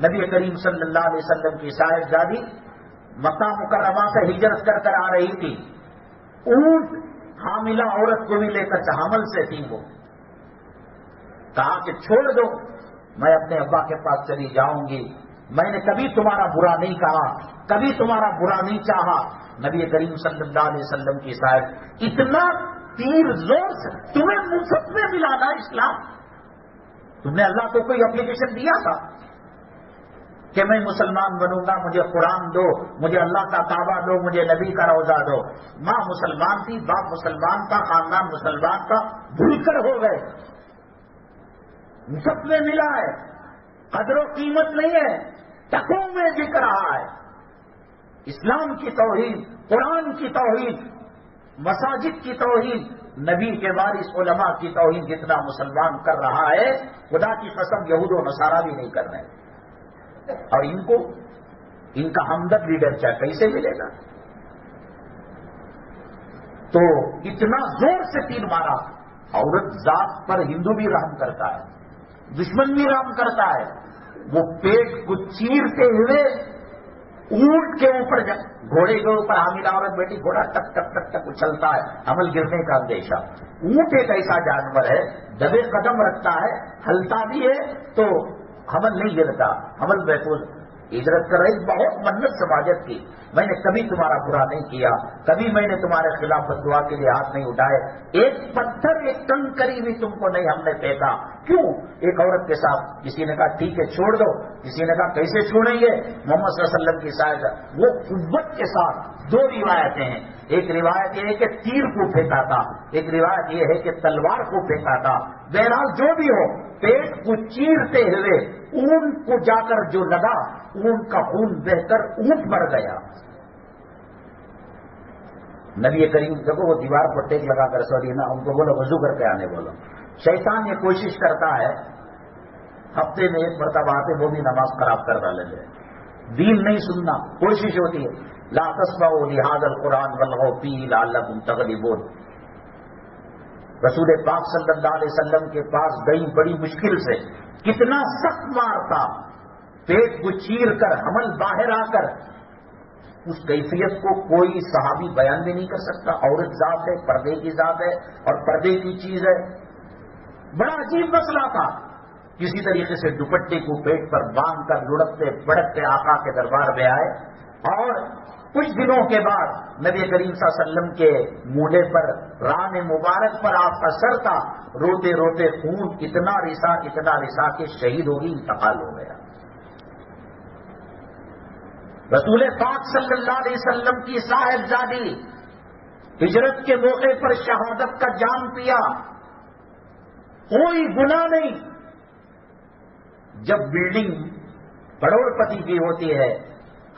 نبی کریم صلی اللہ علیہ وسلم کی صاحبزادی مکہ مکرمہ سے ہجرت کر آ رہی تھی. اونٹ حاملہ عورت کو بھی لے کر حمل سے تھی وہ. کہا کہ چھوڑ دو، میں اپنے ابا کے پاس چلی جاؤں گی، میں نے کبھی تمہارا برا نہیں کہا، کبھی تمہارا برا نہیں چاہا. نبی کریم صلی اللہ علیہ وسلم کی صاحب اتنا تیر زور سے تمہیں مفت میں ملا نا اسلام. تم نے اللہ کو کوئی اپلیکیشن دیا تھا کہ میں مسلمان بنوں گا، مجھے قرآن دو، مجھے اللہ کا کعبہ دو، مجھے نبی کا روضہ دو؟ ماں مسلمان تھی، باپ مسلمان تھا، خاندان مسلمان تھا، بھول کر ہو گئے. مفت میں ملا ہے، قدر و قیمت نہیں ہے، ٹکوں میں بک رہا ہے. اسلام کی توحید، قرآن کی توحید، مساجد کی توحید، نبی کے وارث علماء کی توحید جتنا مسلمان کر رہا ہے، خدا کی قسم یہود و نصارہ بھی نہیں کر رہے. اور ان کا ہمدرد لیڈر چاہے کیسے ملے گا؟ تو اتنا زور سے تیر مارا. عورت ذات پر ہندو بھی رحم کرتا ہے، دشمن بھی رحم کرتا ہے. وہ پیٹ کو چیرتے ہوئے اونٹ کے اوپر گھوڑے کے اوپر حاملہ عورت بیٹی، گھوڑا ٹک ٹک ٹک ٹک اچھلتا ہے، حمل گرنے کا اندیشہ. اونٹ ایک ایسا جانور ہے، دبے قدم رکھتا ہے، ہلتا بھی ہے تو حمل نہیں گرتا، حمل محفوظ. ہجرت کر رہی بہت منت سماجت کی، میں نے کبھی تمہارا برا نہیں کیا، کبھی میں نے تمہارے خلاف بددعا کے لیے ہاتھ نہیں اٹھائے، ایک پتھر ایک کنکری بھی تم کو نہیں ہم نے پھینکا. کیوں؟ ایک عورت کے ساتھ. کسی نے کہا ٹھیک ہے چھوڑ دو، کسی نے کہا کیسے چھوڑیں گے؟ محمد صلی اللہ علیہ وسلم کی سائد وہ قوت کے ساتھ. دو روایتیں ہیں، ایک روایت یہ ہے کہ تیر کو پھینکا تھا، ایک روایت یہ ہے کہ تلوار کو پھینکا تھا. بہرحال جو بھی ہو، پیٹ کو چیرتے ہوئے اونٹ کو جا کر جو لگا، اونٹ کا خون بہ کر اونٹ مر گیا. نبی کریم دیکھو وہ دیوار پر ٹیک لگا کر سوری نا ان کو بولو وضو کر کے آنے بولو. شیطان یہ کوشش کرتا ہے ہفتے میں ایک مرتبہ آتے وہ بھی نماز خراب کر ڈالے گے. دین نہیں سننا کوشش ہوتی ہے. لا تسمعوا لهذا القرآن والغوا فيه لعلكم تغلبون. رسول پاک صلی اللہ علیہ وسلم کے پاس گئی بڑی مشکل سے، کتنا سخت مار تھا، پیٹ کو چیر کر حمل باہر آ کر. اس کیفیت کو کوئی صحابی بیان بھی نہیں کر سکتا. عورت ذات ہے، پردے کی ذات ہے اور پردے کی چیز ہے. بڑا عجیب مسئلہ تھا. کسی طریقے سے دوپٹے کو پیٹ پر باندھ کر لڑکتے بڑکتے آقا کے دربار میں آئے اور کچھ دنوں کے بعد نبی کریم صلی اللہ علیہ وسلم کے مونڈے پر ران مبارک پر آپ کا سر تھا. روتے روتے خون اتنا رسا کہ شہید ہوگی، انتقال ہو گیا. رسول پاک صلی اللہ علیہ وسلم کی صاحبزادی ہجرت کے موقع پر شہادت کا جام پیا، کوئی گناہ نہیں. جب بلڈنگ کروڑ پتی کی ہوتی ہے،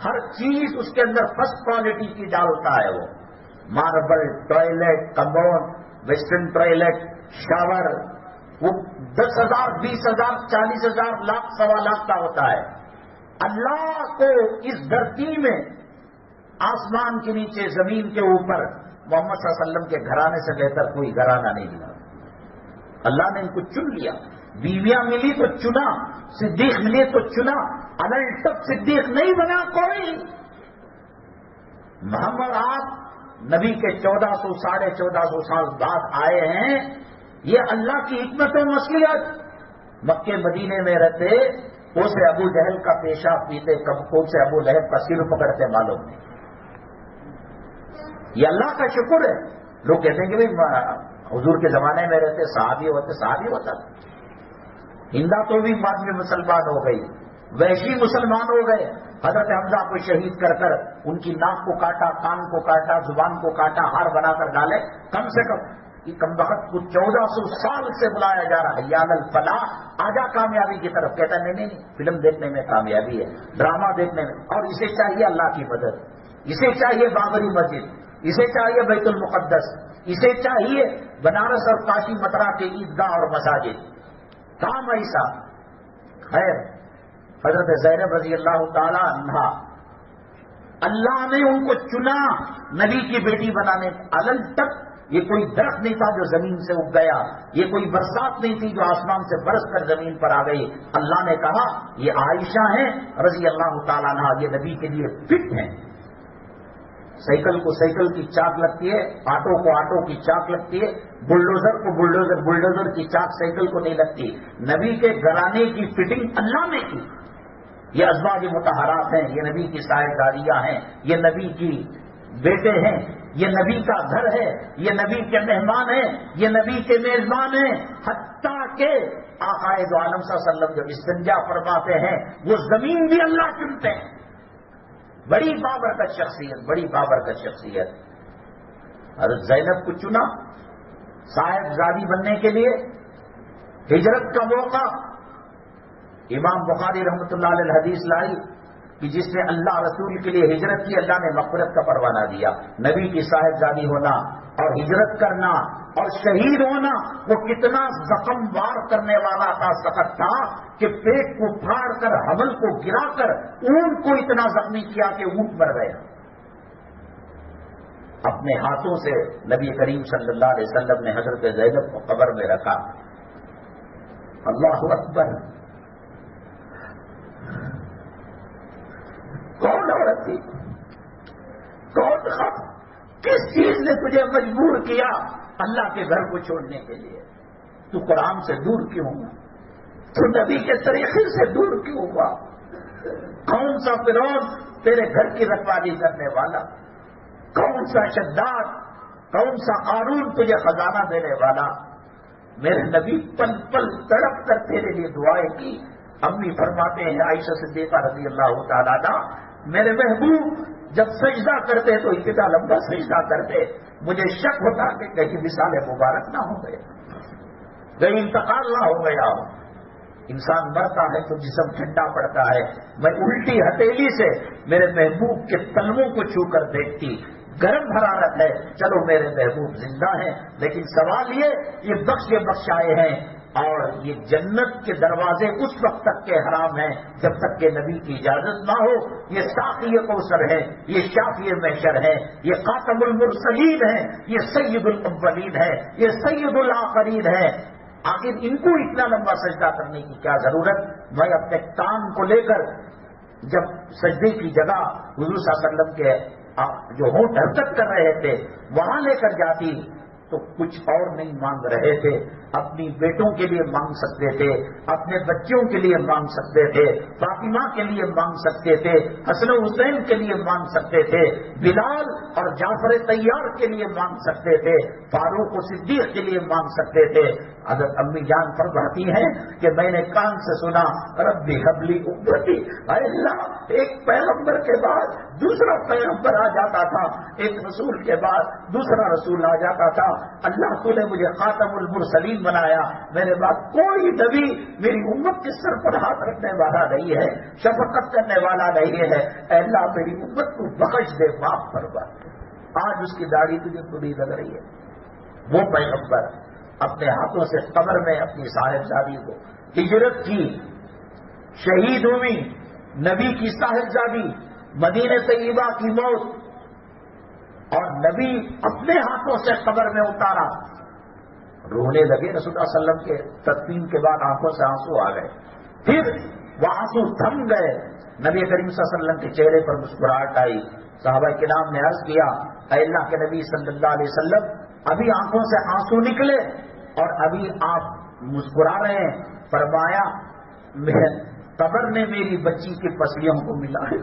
ہر چیز اس کے اندر فرسٹ کوالٹی کی ڈالتا ہے. وہ marble, toilet, compound, western toilet, shower, وہ 10,000 20,000 40,000 لاکھ 1.25 لاکھ کا ہوتا ہے. اللہ کو اس دھرتی میں، آسمان کے نیچے، زمین کے اوپر محمد صلی اللہ علیہ وسلم کے گھرانے سے بہتر کوئی گھرانہ نہیں ملا. اللہ نے ان کو چن لیا. بیویاں ملی تو چنا، صدیق ملے تو چنا. الٹپ صدیق نہیں بنا کوئی. محمد آپ نبی کے 1400 1450 سال بعد آئے ہیں. یہ اللہ کی حکمت و مصلحت. مکے مدینے میں رہتے وہ سے ابو جہل کا پیشاب پیتے، کب سے ابو لہب کا سر پکڑتے معلوم نہیں. یہ اللہ کا شکر ہے. لوگ کہتے ہیں کہ بھائی حضور کے زمانے میں رہتے صحابی ہوتا. ہندا تو بھی بعد میں مسلمان ہو گئی، وحشی مسلمان ہو گئے. حضرت حمزہ کو شہید کر کر ان کی ناک کو کاٹا، کان کو کاٹا، زبان کو کاٹا، ہار بنا کر ڈالے. کم سے کم یہ کم وقت کو 1400 سال سے بلایا جا رہا ہے. یال الفلاح، آجا کامیابی کی طرف. کہتا نہیں، فلم دیکھنے میں کامیابی ہے، ڈرامہ دیکھنے میں. اور اسے چاہیے اللہ کی مدد، اسے چاہیے بابری مسجد، اسے چاہیے بیت المقدس، اسے چاہیے بنارس اور کاشی متھرا کے عیدگاہ اور مساجد. کام ایسا. خیر، حضرت زینب رضی اللہ تعالی عنہا، اللہ نے ان کو چنا نبی کی بیٹی بنانے. الن تک یہ کوئی درخت نہیں تھا جو زمین سے اگ گیا، یہ کوئی برسات نہیں تھی جو آسمان سے برس کر زمین پر آ گئی. اللہ نے کہا یہ عائشہ ہیں رضی اللہ تعالیٰ عنہا، یہ نبی کے لیے فٹ ہیں. سائیکل کو سائیکل کی چاک لگتی ہے، آٹو کو آٹو کی چاک لگتی ہے، بلڈوزر کو بلڈوزر کی چاک سائیکل کو نہیں لگتی. نبی کے گھرانے کی فٹنگ اللہ نے کی. یہ ازواج مطہرات ہیں، یہ نبی کی سایہ‌داریاں ہیں، یہ نبی کی بیٹے ہیں، یہ نبی کا گھر ہے، یہ نبی کے مہمان ہیں، یہ نبی کے میزبان ہیں. حتیٰ کہ آقائے دو عالم صلی اللہ علیہ وسلم جب استنجا فرماتے ہیں وہ زمین بھی اللہ چنتے ہیں. بڑی بابرکت شخصیت، بڑی بابرکت شخصیت. حضرت زینب کو چنا صاحبزادی بننے کے لیے. ہجرت کا موقع، امام بخاری رحمۃ اللہ علیہ حدیث لائی کہ جس نے اللہ رسول کے لیے ہجرت کی اللہ نے مغفرت کا پروانہ دیا. نبی کی صاحبزادی ہونا اور ہجرت کرنا اور شہید ہونا وہ کتنا زخم وار کرنے والا تھا، سخت تھا کہ پیٹ کو پھاڑ کر حمل کو گرا کر اونٹ کو اتنا زخمی کیا کہ اونٹ مر گیا. اپنے ہاتھوں سے نبی کریم صلی اللہ علیہ وسلم نے حضرت زینب کو قبر میں رکھا. اللہ اکبر. کون عورت تھی؟ کون خط؟ کس چیز نے تجھے مجبور کیا اللہ کے گھر کو چھوڑنے کے لیے؟ تو قرآن سے دور کیوں ہوا؟ تو نبی کے طریقے سے دور کیوں ہوا؟ کون سا فرعون تیرے گھر کی رکھوالی کرنے والا؟ کون سا شداد، کون سا قارون تجھے خزانہ دینے والا؟ میرے نبی پل پل تڑپ کر تیرے لیے دعائیں کی. امی فرماتے ہیں عائشہ صدیقہ رضی اللہ تعالیٰ عنہ، میرے محبوب جب سجدہ کرتے تو اتنا لمبا سجدہ کرتے مجھے شک ہوتا کہ کہیں وصال مبارک نہ ہو گئے، کہیں انتقال نہ ہو گیا ہو. انسان مرتا ہے تو جسم ٹھنڈا پڑتا ہے. میں الٹی ہتھیلی سے میرے محبوب کے تلووں کو چھو کر دیکھتی، گرم حرارت ہے، چلو میرے محبوب زندہ ہیں. لیکن سوال یہ بخش آئے ہیں اور یہ جنت کے دروازے اس وقت تک کے حرام ہیں جب تک کہ نبی کی اجازت نہ ہو. یہ ساقی کوثر ہے، یہ شافی محشر ہے، یہ خاتم المرسلین ہے، یہ سید الاولین ہے، یہ سید الآخرین ہے. آخر ان کو اتنا لمبا سجدہ کرنے کی کیا ضرورت؟ میں اپنے کام کو لے کر جب سجدے کی جگہ حضور صلی اللہ علیہ وسلم کے جو ہونٹ حرکت کر رہے تھے وہاں لے کر جاتی تو کچھ اور نہیں مانگ رہے تھے. اپنی بیٹوں کے لیے مانگ سکتے تھے، اپنے بچوں کے لیے مانگ سکتے تھے، فاطمہ کے لیے مانگ سکتے تھے، حسن حسین کے لیے مانگ سکتے تھے، بلال اور جعفر طیار کے لیے مانگ سکتے تھے، فاروق و صدیق کے لیے مانگ سکتے تھے. حضرت امی جان فرماتی ہیں کہ میں نے کان سے سنا ربی حبلی امتی، اے اللہ ایک پیغمبر کے بعد دوسرا پیغمبر آ جاتا تھا، ایک رسول کے بعد دوسرا رسول آ جاتا تھا. اللہ تو نے مجھے خاتم المرسلین بنایا، میرے بعد کوئی نبی میری امت کے سر پر ہاتھ رکھنے والا نہیں ہے، شفقت کرنے والا نہیں ہے. اے اللہ میری امت کو بخش دے، معاف فرما. آج اس کی داڑھی تجھے بری لگ رہی ہے. وہ پیغمبر اپنے ہاتھوں سے قبر میں اپنی صاحبزادی کو ہجرت کی، شہید ہوئی، نبی کی صاحبزادی، مدینہ طیبہ کی موت، اور نبی اپنے ہاتھوں سے قبر میں اتارا. رونے لگے رسول اللہ صلی اللہ علیہ وسلم کے تدفین کے بعد آنکھوں سے آنسو آ گئے. پھر وہ آنسو تھم گئے. نبی کریم صلی اللہ علیہ وسلم کے چہرے پر مسکراہٹ آئی. صحابہ کرام نے عرض کیا اے اللہ کے نبی صلی اللہ علیہ وسلم ابھی آنکھوں سے آنسو نکلے اور ابھی آپ مسکرا رہے ہیں. فرمایا قبر نے میری بچی کی پسلیوں کو ملا ہے.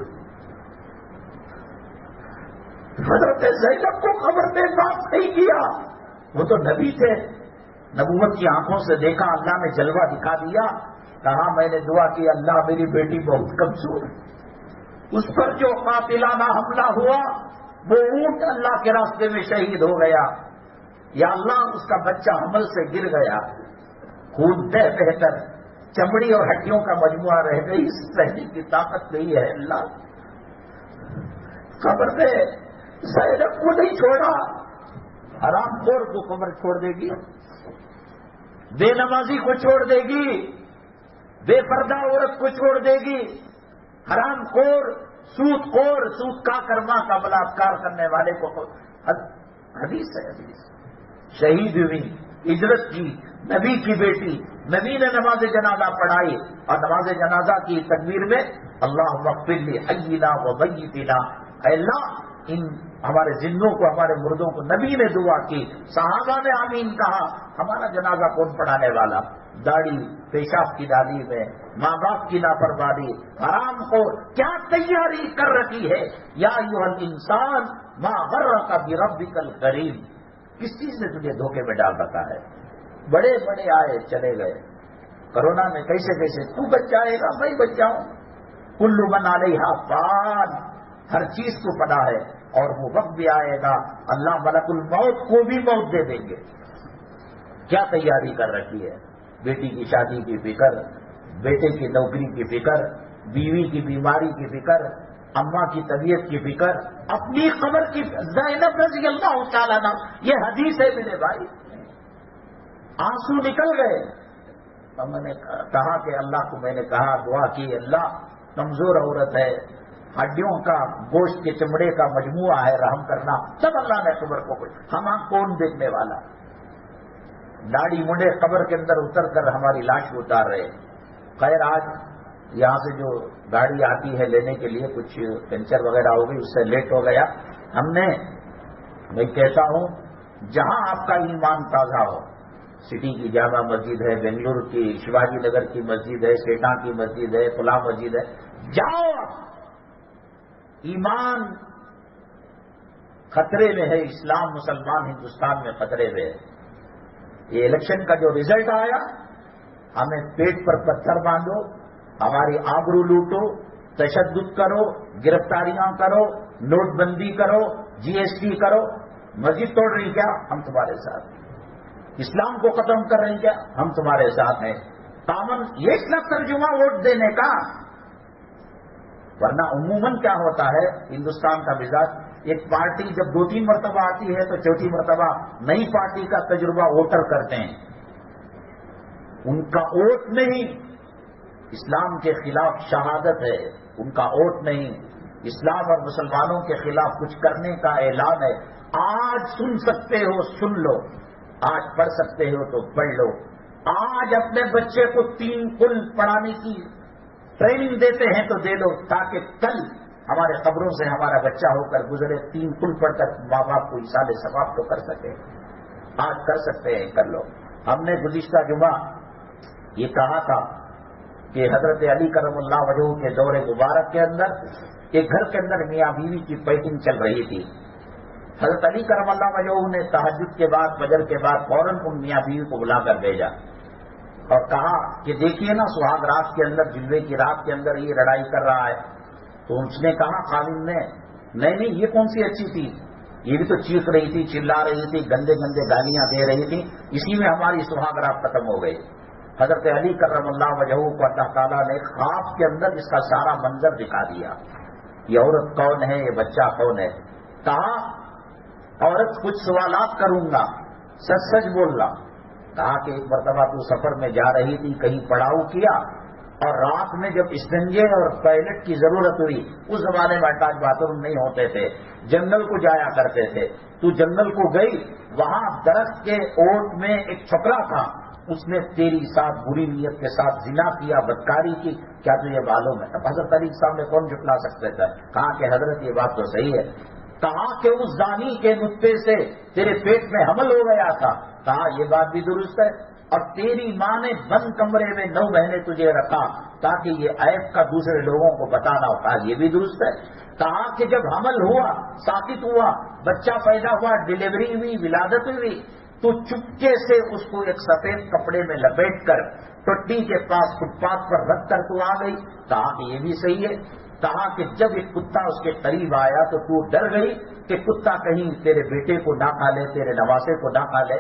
حضرت زینب کو قبر نے بات نہیں کیا، وہ تو نبی تھے. نبوت کی آنکھوں سے دیکھا، اللہ نے جلوہ دکھا دیا. کہا میں نے دعا کی اللہ میری بیٹی بہت کمزور ہے، اس پر جو قاتلانہ حملہ ہوا وہ اونٹ اللہ کے راستے میں شہید ہو گیا. یا اللہ اس کا بچہ حمل سے گر گیا، خون بہ بہ کر چمڑی اور ہڈیوں کا مجموعہ رہ گئی، سہنے کی طاقت نہیں ہے. اللہ قبر میں زینب کو نہیں چھوڑا. حرام خور کو قبر چھوڑ دے گی، بے نمازی کو چھوڑ دے گی، بے پردہ عورت کو چھوڑ دے گی، حرام خور، سود خور، سود کا کرما کا بلاತ್ಕಾರ کرنے والے کو. حدیث ہے، حدیث. شہید ہوئی، ہجرت کی، نبی کی بیٹی، نبی نے نماز جنازہ پڑھائی اور نماز جنازہ کی تکبیر میں اللہم اغفر لی حینا و میتنا، اے اللہ ان ہمارے زندوں کو، ہمارے مردوں کو. نبی نے دعا کی، صحابہ نے آمین کہا. ہمارا جنازہ کون پڑھانے والا؟ داڑھی پیشاب کی ڈالی میں، ماں باپ کی لاپرواہی، حرام کو کیا تیاری کر رکھی ہے. یا ایھا الانسان ما غرک بربک الکریم، کس چیز نے تجھے دھوکے میں ڈال رکھا ہے؟ بڑے بڑے آئے چلے گئے. کرونا میں کیسے تو بچ جائے گا، میں بچ جاؤں. کل من علیہا فان، ہر چیز کو پڑا ہے. اور وہ وقت بھی آئے گا اللہ ملک الموت کو بھی موت دے دیں گے. کیا تیاری کر رکھی ہے؟ بیٹی کی شادی کی فکر، بیٹے کی نوکری کی فکر، بیوی کی بیماری کی فکر، اماں کی طبیعت کی فکر، اپنی قبر کی. زینب رضی اللہ تعالیٰ عنہ، یہ حدیث ہے میرے بھائی. آنسو نکل گئے. تو میں نے کہا کہ اللہ کو میں نے کہا، دعا کی، اللہ کمزور عورت ہے، ہڈیوں کا گوشت کے چمڑے کا مجموعہ ہے، رحم کرنا. سب اللہ نے قبر کو ہم کون دیکھنے والا؟ داڑھی منڈے قبر کے اندر اتر کر ہماری لاش کو اتار رہے. خیر آج یہاں سے جو گاڑی آتی ہے لینے کے لیے کچھ پنچر وغیرہ ہو گئی، اس سے لیٹ ہو گیا. ہم نے، میں کہتا ہوں جہاں آپ کا ایمان تازہ ہو، سٹی کی جامع مسجد ہے، بنگلور کی شیواجی نگر کی مسجد ہے، سیٹا کی مسجد ہے، فلاں مسجد ہے، جاؤ. ایمان خطرے میں ہے، اسلام مسلمان ہندوستان میں خطرے میں ہے. یہ الیکشن کا جو رزلٹ آیا، ہمیں پیٹ پر پتھر باندھو، ہماری آبرو لوٹو، تشدد کرو، گرفتاریاں کرو، نوٹ بندی کرو، جی ایس ٹی کرو، مسجد توڑ رہی کیا؟ ہم تمہارے ساتھ. اسلام کو ختم کر رہے ہیں کیا؟ ہم تمہارے ساتھ ہیں. کامن یہ نہ ترجمہ ووٹ دینے کا. ورنہ عموماً کیا ہوتا ہے ہندوستان کا مزاج، ایک پارٹی جب 2-3 مرتبہ آتی ہے تو چوتھی مرتبہ نئی پارٹی کا تجربہ ووٹر کرتے ہیں. ان کا ووٹ نہیں، اسلام کے خلاف شہادت ہے. ان کا ووٹ نہیں، اسلام اور مسلمانوں کے خلاف کچھ کرنے کا اعلان ہے. آج سن سکتے ہو سن لو، آج پڑھ سکتے ہو تو پڑھ لو. آج اپنے بچے کو 3 قل پڑھانے کی ٹریننگ دیتے ہیں تو دے لو، تاکہ کل ہمارے قبروں سے ہمارا بچہ ہو کر گزرے 3 قل پڑھ کر ماں باپ کو ایصال ثواب تو کر سکے. آج کر سکتے ہیں، کر لو. ہم نے گزشتہ جمعہ یہ کہا تھا کہ حضرت علی کرم اللہ وجہہ کے دور مبارک کے اندر ایک گھر کے اندر میاں بیوی کی فائٹنگ چل رہی تھی. حضرت علی کرم اللہ وجہہ نے تہجد کے بعد، فجر کے بعد فوراً ان میاں بیوی کو بلا کر بھیجا اور کہا کہ دیکھیے نا، سہاگ رات کے اندر، جلوے کی رات کے اندر یہ لڑائی کر رہا ہے. تو اس نے کہا خاوند نے، نہیں یہ کون سی اچھی تھی، یہ بھی تو چیخ رہی تھی، چلا رہی تھی، گندے گندے گالیاں دے رہی تھی، اسی میں ہماری سہاگ رات ختم ہو گئی. حضرت علی کرم اللہ وجہہ کو اللہ تعالیٰ نے خواب کے اندر اس کا سارا منظر دکھا دیا. یہ عورت کون ہے، یہ بچہ کون ہے. کہا عورت کچھ سوالات کروں گا، سچ سچ بولنا. کہا کہ ایک مرتبہ تو سفر میں جا رہی تھی، کہیں پڑاؤ کیا، اور رات میں جب استنجے اور ٹوائلٹ کی ضرورت ہوئی، اس زمانے میں اٹیچ باتھ روم نہیں ہوتے تھے، جنگل کو جایا کرتے تھے، تو جنگل کو گئی، وہاں درخت کے اوٹ میں ایک چھپرا تھا، اس نے تیری ساتھ بری نیت کے ساتھ زنا کیا، بدکاری کی، کیا تجھے معلوم ہے؟ اب حضرت علی صاحب نے کون جھٹلا سکتے تھے؟ کہا کہ حضرت یہ بات تو صحیح ہے. کہا کہ اس زانی کے نطفے سے تیرے پیٹ میں حمل ہو گیا تھا. کہا یہ بات بھی درست ہے. اور تیری ماں نے بند کمرے میں 9 مہینے تجھے رکھا تاکہ یہ عیب کا دوسرے لوگوں کو بتانا ہو. کہا یہ بھی درست ہے. کہا کہ جب حمل ہوا، ساقط ہوا، بچہ پیدا ہوا، ڈلیوری ہوئی، ولادت ہوئی، تو چپکے سے اس کو ایک سفید کپڑے میں لپیٹ کر ٹٹی کے پاس فٹ پاتھ پر رکھ کر تو آ گئی. کہا کہ یہ بھی صحیح ہے. کہا کہ جب ایک کتا اس کے قریب آیا تو تو ڈر گئی کہ کتا کہیں تیرے بیٹے کو نہ کھا لے، تیرے نواسے کو نہ کھا لے،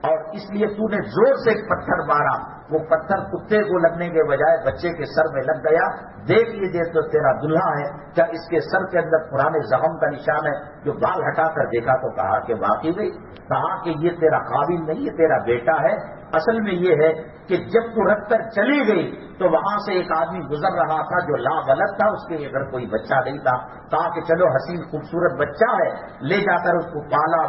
اور اس لیے تو نے زور سے ایک پتھر مارا. وہ پتھر کتے کو لگنے کے بجائے بچے کے سر میں لگ گیا. دیکھ لیجیے تو تیرا دلہا ہے، کیا اس کے سر کے اندر پرانے زخم کا نشان ہے؟ جو بال ہٹا کر دیکھا تو کہا کہ واقعی گئی. کہا کہ یہ تیرا قابل نہیں، یہ تیرا بیٹا ہے. اصل میں یہ ہے کہ جب تو رکھ کر چلی گئی تو وہاں سے ایک آدمی گزر رہا تھا جو لابلد تھا، اس کے گھر کوئی بچہ نہیں تھا. کہا کہ چلو حسین خوبصورت بچہ ہے، لے جا کر اس کو پالا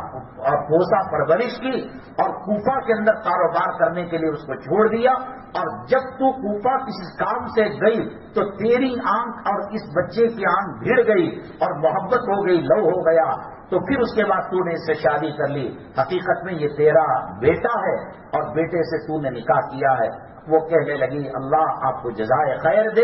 اور پوسا، پرورش کی، اور کوفہ کے اندر کاروبار کرنے کے لیے اس کو چھوڑ دیا. دیا، اور جب تو کوفہ کسی کام سے گئی تو تیری آنکھ اور اس بچے کی آنکھ بھیڑ گئی اور محبت ہو گئی، لو ہو گیا، تو پھر اس کے بعد تو نے اس سے شادی کر لی، حقیقت میں یہ تیرا بیٹا ہے اور بیٹے سے تو نے نکاح کیا ہے۔ وہ کہنے لگی اللہ آپ کو جزائے خیر دے،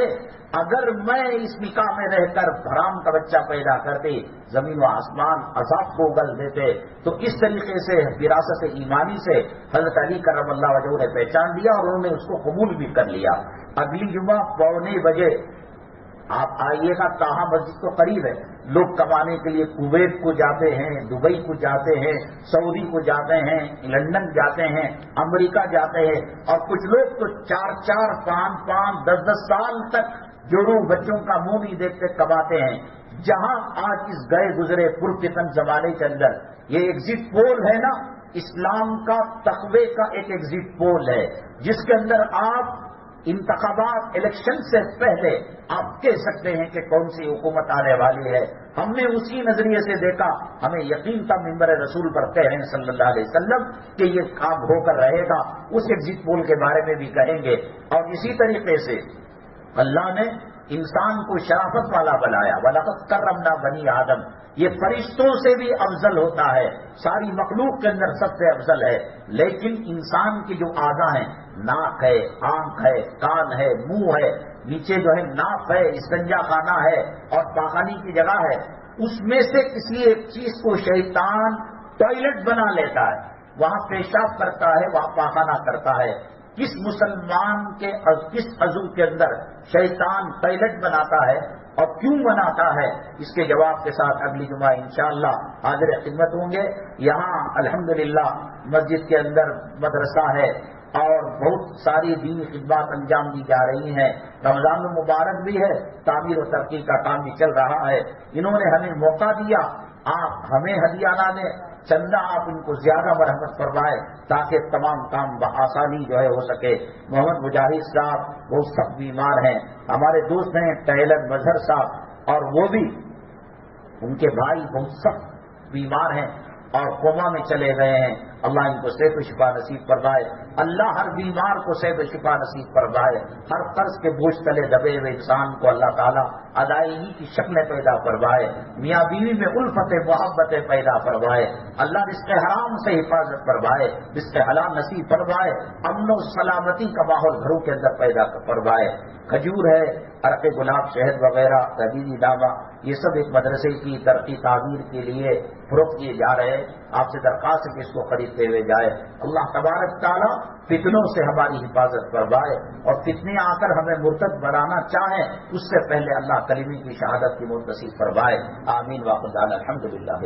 اگر میں اس نکاح میں رہ کر حرام کا بچہ پیدا کرتی، زمین و آسمان عذاب کو اگل دیتے۔ تو اس طریقے سے وراثت ایمانی سے حضرت علی کرم اللہ وجہہ نے پہچان لیا اور انہوں نے اس کو قبول بھی کر لیا۔ اگلی جمعہ 9:15 بجے آپ آئیے گا، تاہا مسجد تو قریب ہے، لوگ کمانے کے لیے کویت کو جاتے ہیں، دبئی کو جاتے ہیں، سعودی کو جاتے ہیں، لندن جاتے ہیں، امریکہ جاتے ہیں، اور کچھ لوگ تو 4-4 5-5 10-10 سال تک جو لوگ بچوں کا منہ نہیں دیکھتے کماتے ہیں۔ جہاں آج اس گئے گزرے پرفتن زمانے کے اندر یہ ایگزٹ پول ہے نا، اسلام کا تقوی کا ایک ایگزٹ پول ہے، جس کے اندر آپ انتخابات الیکشن سے پہلے آپ کہہ سکتے ہیں کہ کون سی حکومت آنے والی ہے۔ ہم نے اسی نظریے سے دیکھا، ہمیں یقین تھا ممبر رسول پر کہہ رہے ہیں صلی اللہ علیہ وسلم کہ یہ کام ہو کر رہے گا، اس ایگزٹ پول کے بارے میں بھی کہیں گے۔ اور اسی طریقے سے اللہ نے انسان کو شرافت والا بنایا، وَلَقَدْ كَرَّمْنَا بَنِي آدم، یہ فرشتوں سے بھی افضل ہوتا ہے، ساری مخلوق کے اندر سب سے افضل ہے۔ لیکن انسان کی جو اعضاء ہیں، ناک ہے، آنکھ ہے، کان ہے، منہ ہے، نیچے جو ہے ناف ہے، استنجا خانہ ہے اور پاخانے کی جگہ ہے، اس میں سے کسی ایک چیز کو شیطان ٹوائلٹ بنا لیتا ہے، وہاں پیشاب کرتا ہے، وہاں پاخانہ کرتا ہے۔ کس مسلمان کے کس عضو کے اندر شیطان ٹوائلٹ بناتا ہے اور کیوں بناتا ہے، اس کے جواب کے ساتھ اگلی جمعہ انشاءاللہ حاضر خدمت ہوں گے۔ یہاں الحمدللہ مسجد کے اندر مدرسہ ہے اور بہت ساری دینی خدمات انجام دی جا رہی ہیں، رمضان المبارک بھی ہے، تعمیر و ترقی کا کام بھی چل رہا ہے۔ انہوں نے ہمیں موقع دیا، آپ ہمیں ہدیانہ نے چندہ آپ ان کو زیادہ مرحمت فرمائے تاکہ تمام کام بآسانی جو ہے ہو سکے۔ محمد مجاہد صاحب بہت سخت بیمار ہیں، ہمارے دوست ہیں ٹیلر مظہر صاحب، اور وہ بھی ان کے بھائی بہت سخت بیمار ہیں اور کوما میں چلے گئے ہیں۔ اللہ ان کو صحت و شفا نصیب فرمائے، اللہ ہر بیمار کو صحت و شفا نصیب فرمائے، ہر قرض کے بوجھ تلے دبے ہوئے انسان کو اللہ تعالیٰ ادائیگی کی شکلیں پیدا فرمائے، میاں بیوی میں الفت محبتیں پیدا فرمائے، اللہ رزق حرام سے حفاظت فرمائے، رزق حلال نصیب فرمائے، امن و سلامتی کا ماحول گھروں کے اندر پیدا فرمائے۔ کھجور ہے، عرق گلاب، شہد وغیرہ، تحریری داوا، یہ سب ایک مدرسے کی ترقی تعمیر کے لیے فروخت کیے جا رہے ہیں۔ آپ سے درخواست ہے کہ اس کو خریدتے ہوئے جائے۔ اللہ تبارک تعالیٰ فتنوں سے ہماری حفاظت فرمائے، اور فتنے آ کر ہمیں مرتد بنانا چاہیں اس سے پہلے اللہ کلمے کی شہادت کی موت نصیب فرمائے۔ آمین واخر دعوانا الحمدللہ۔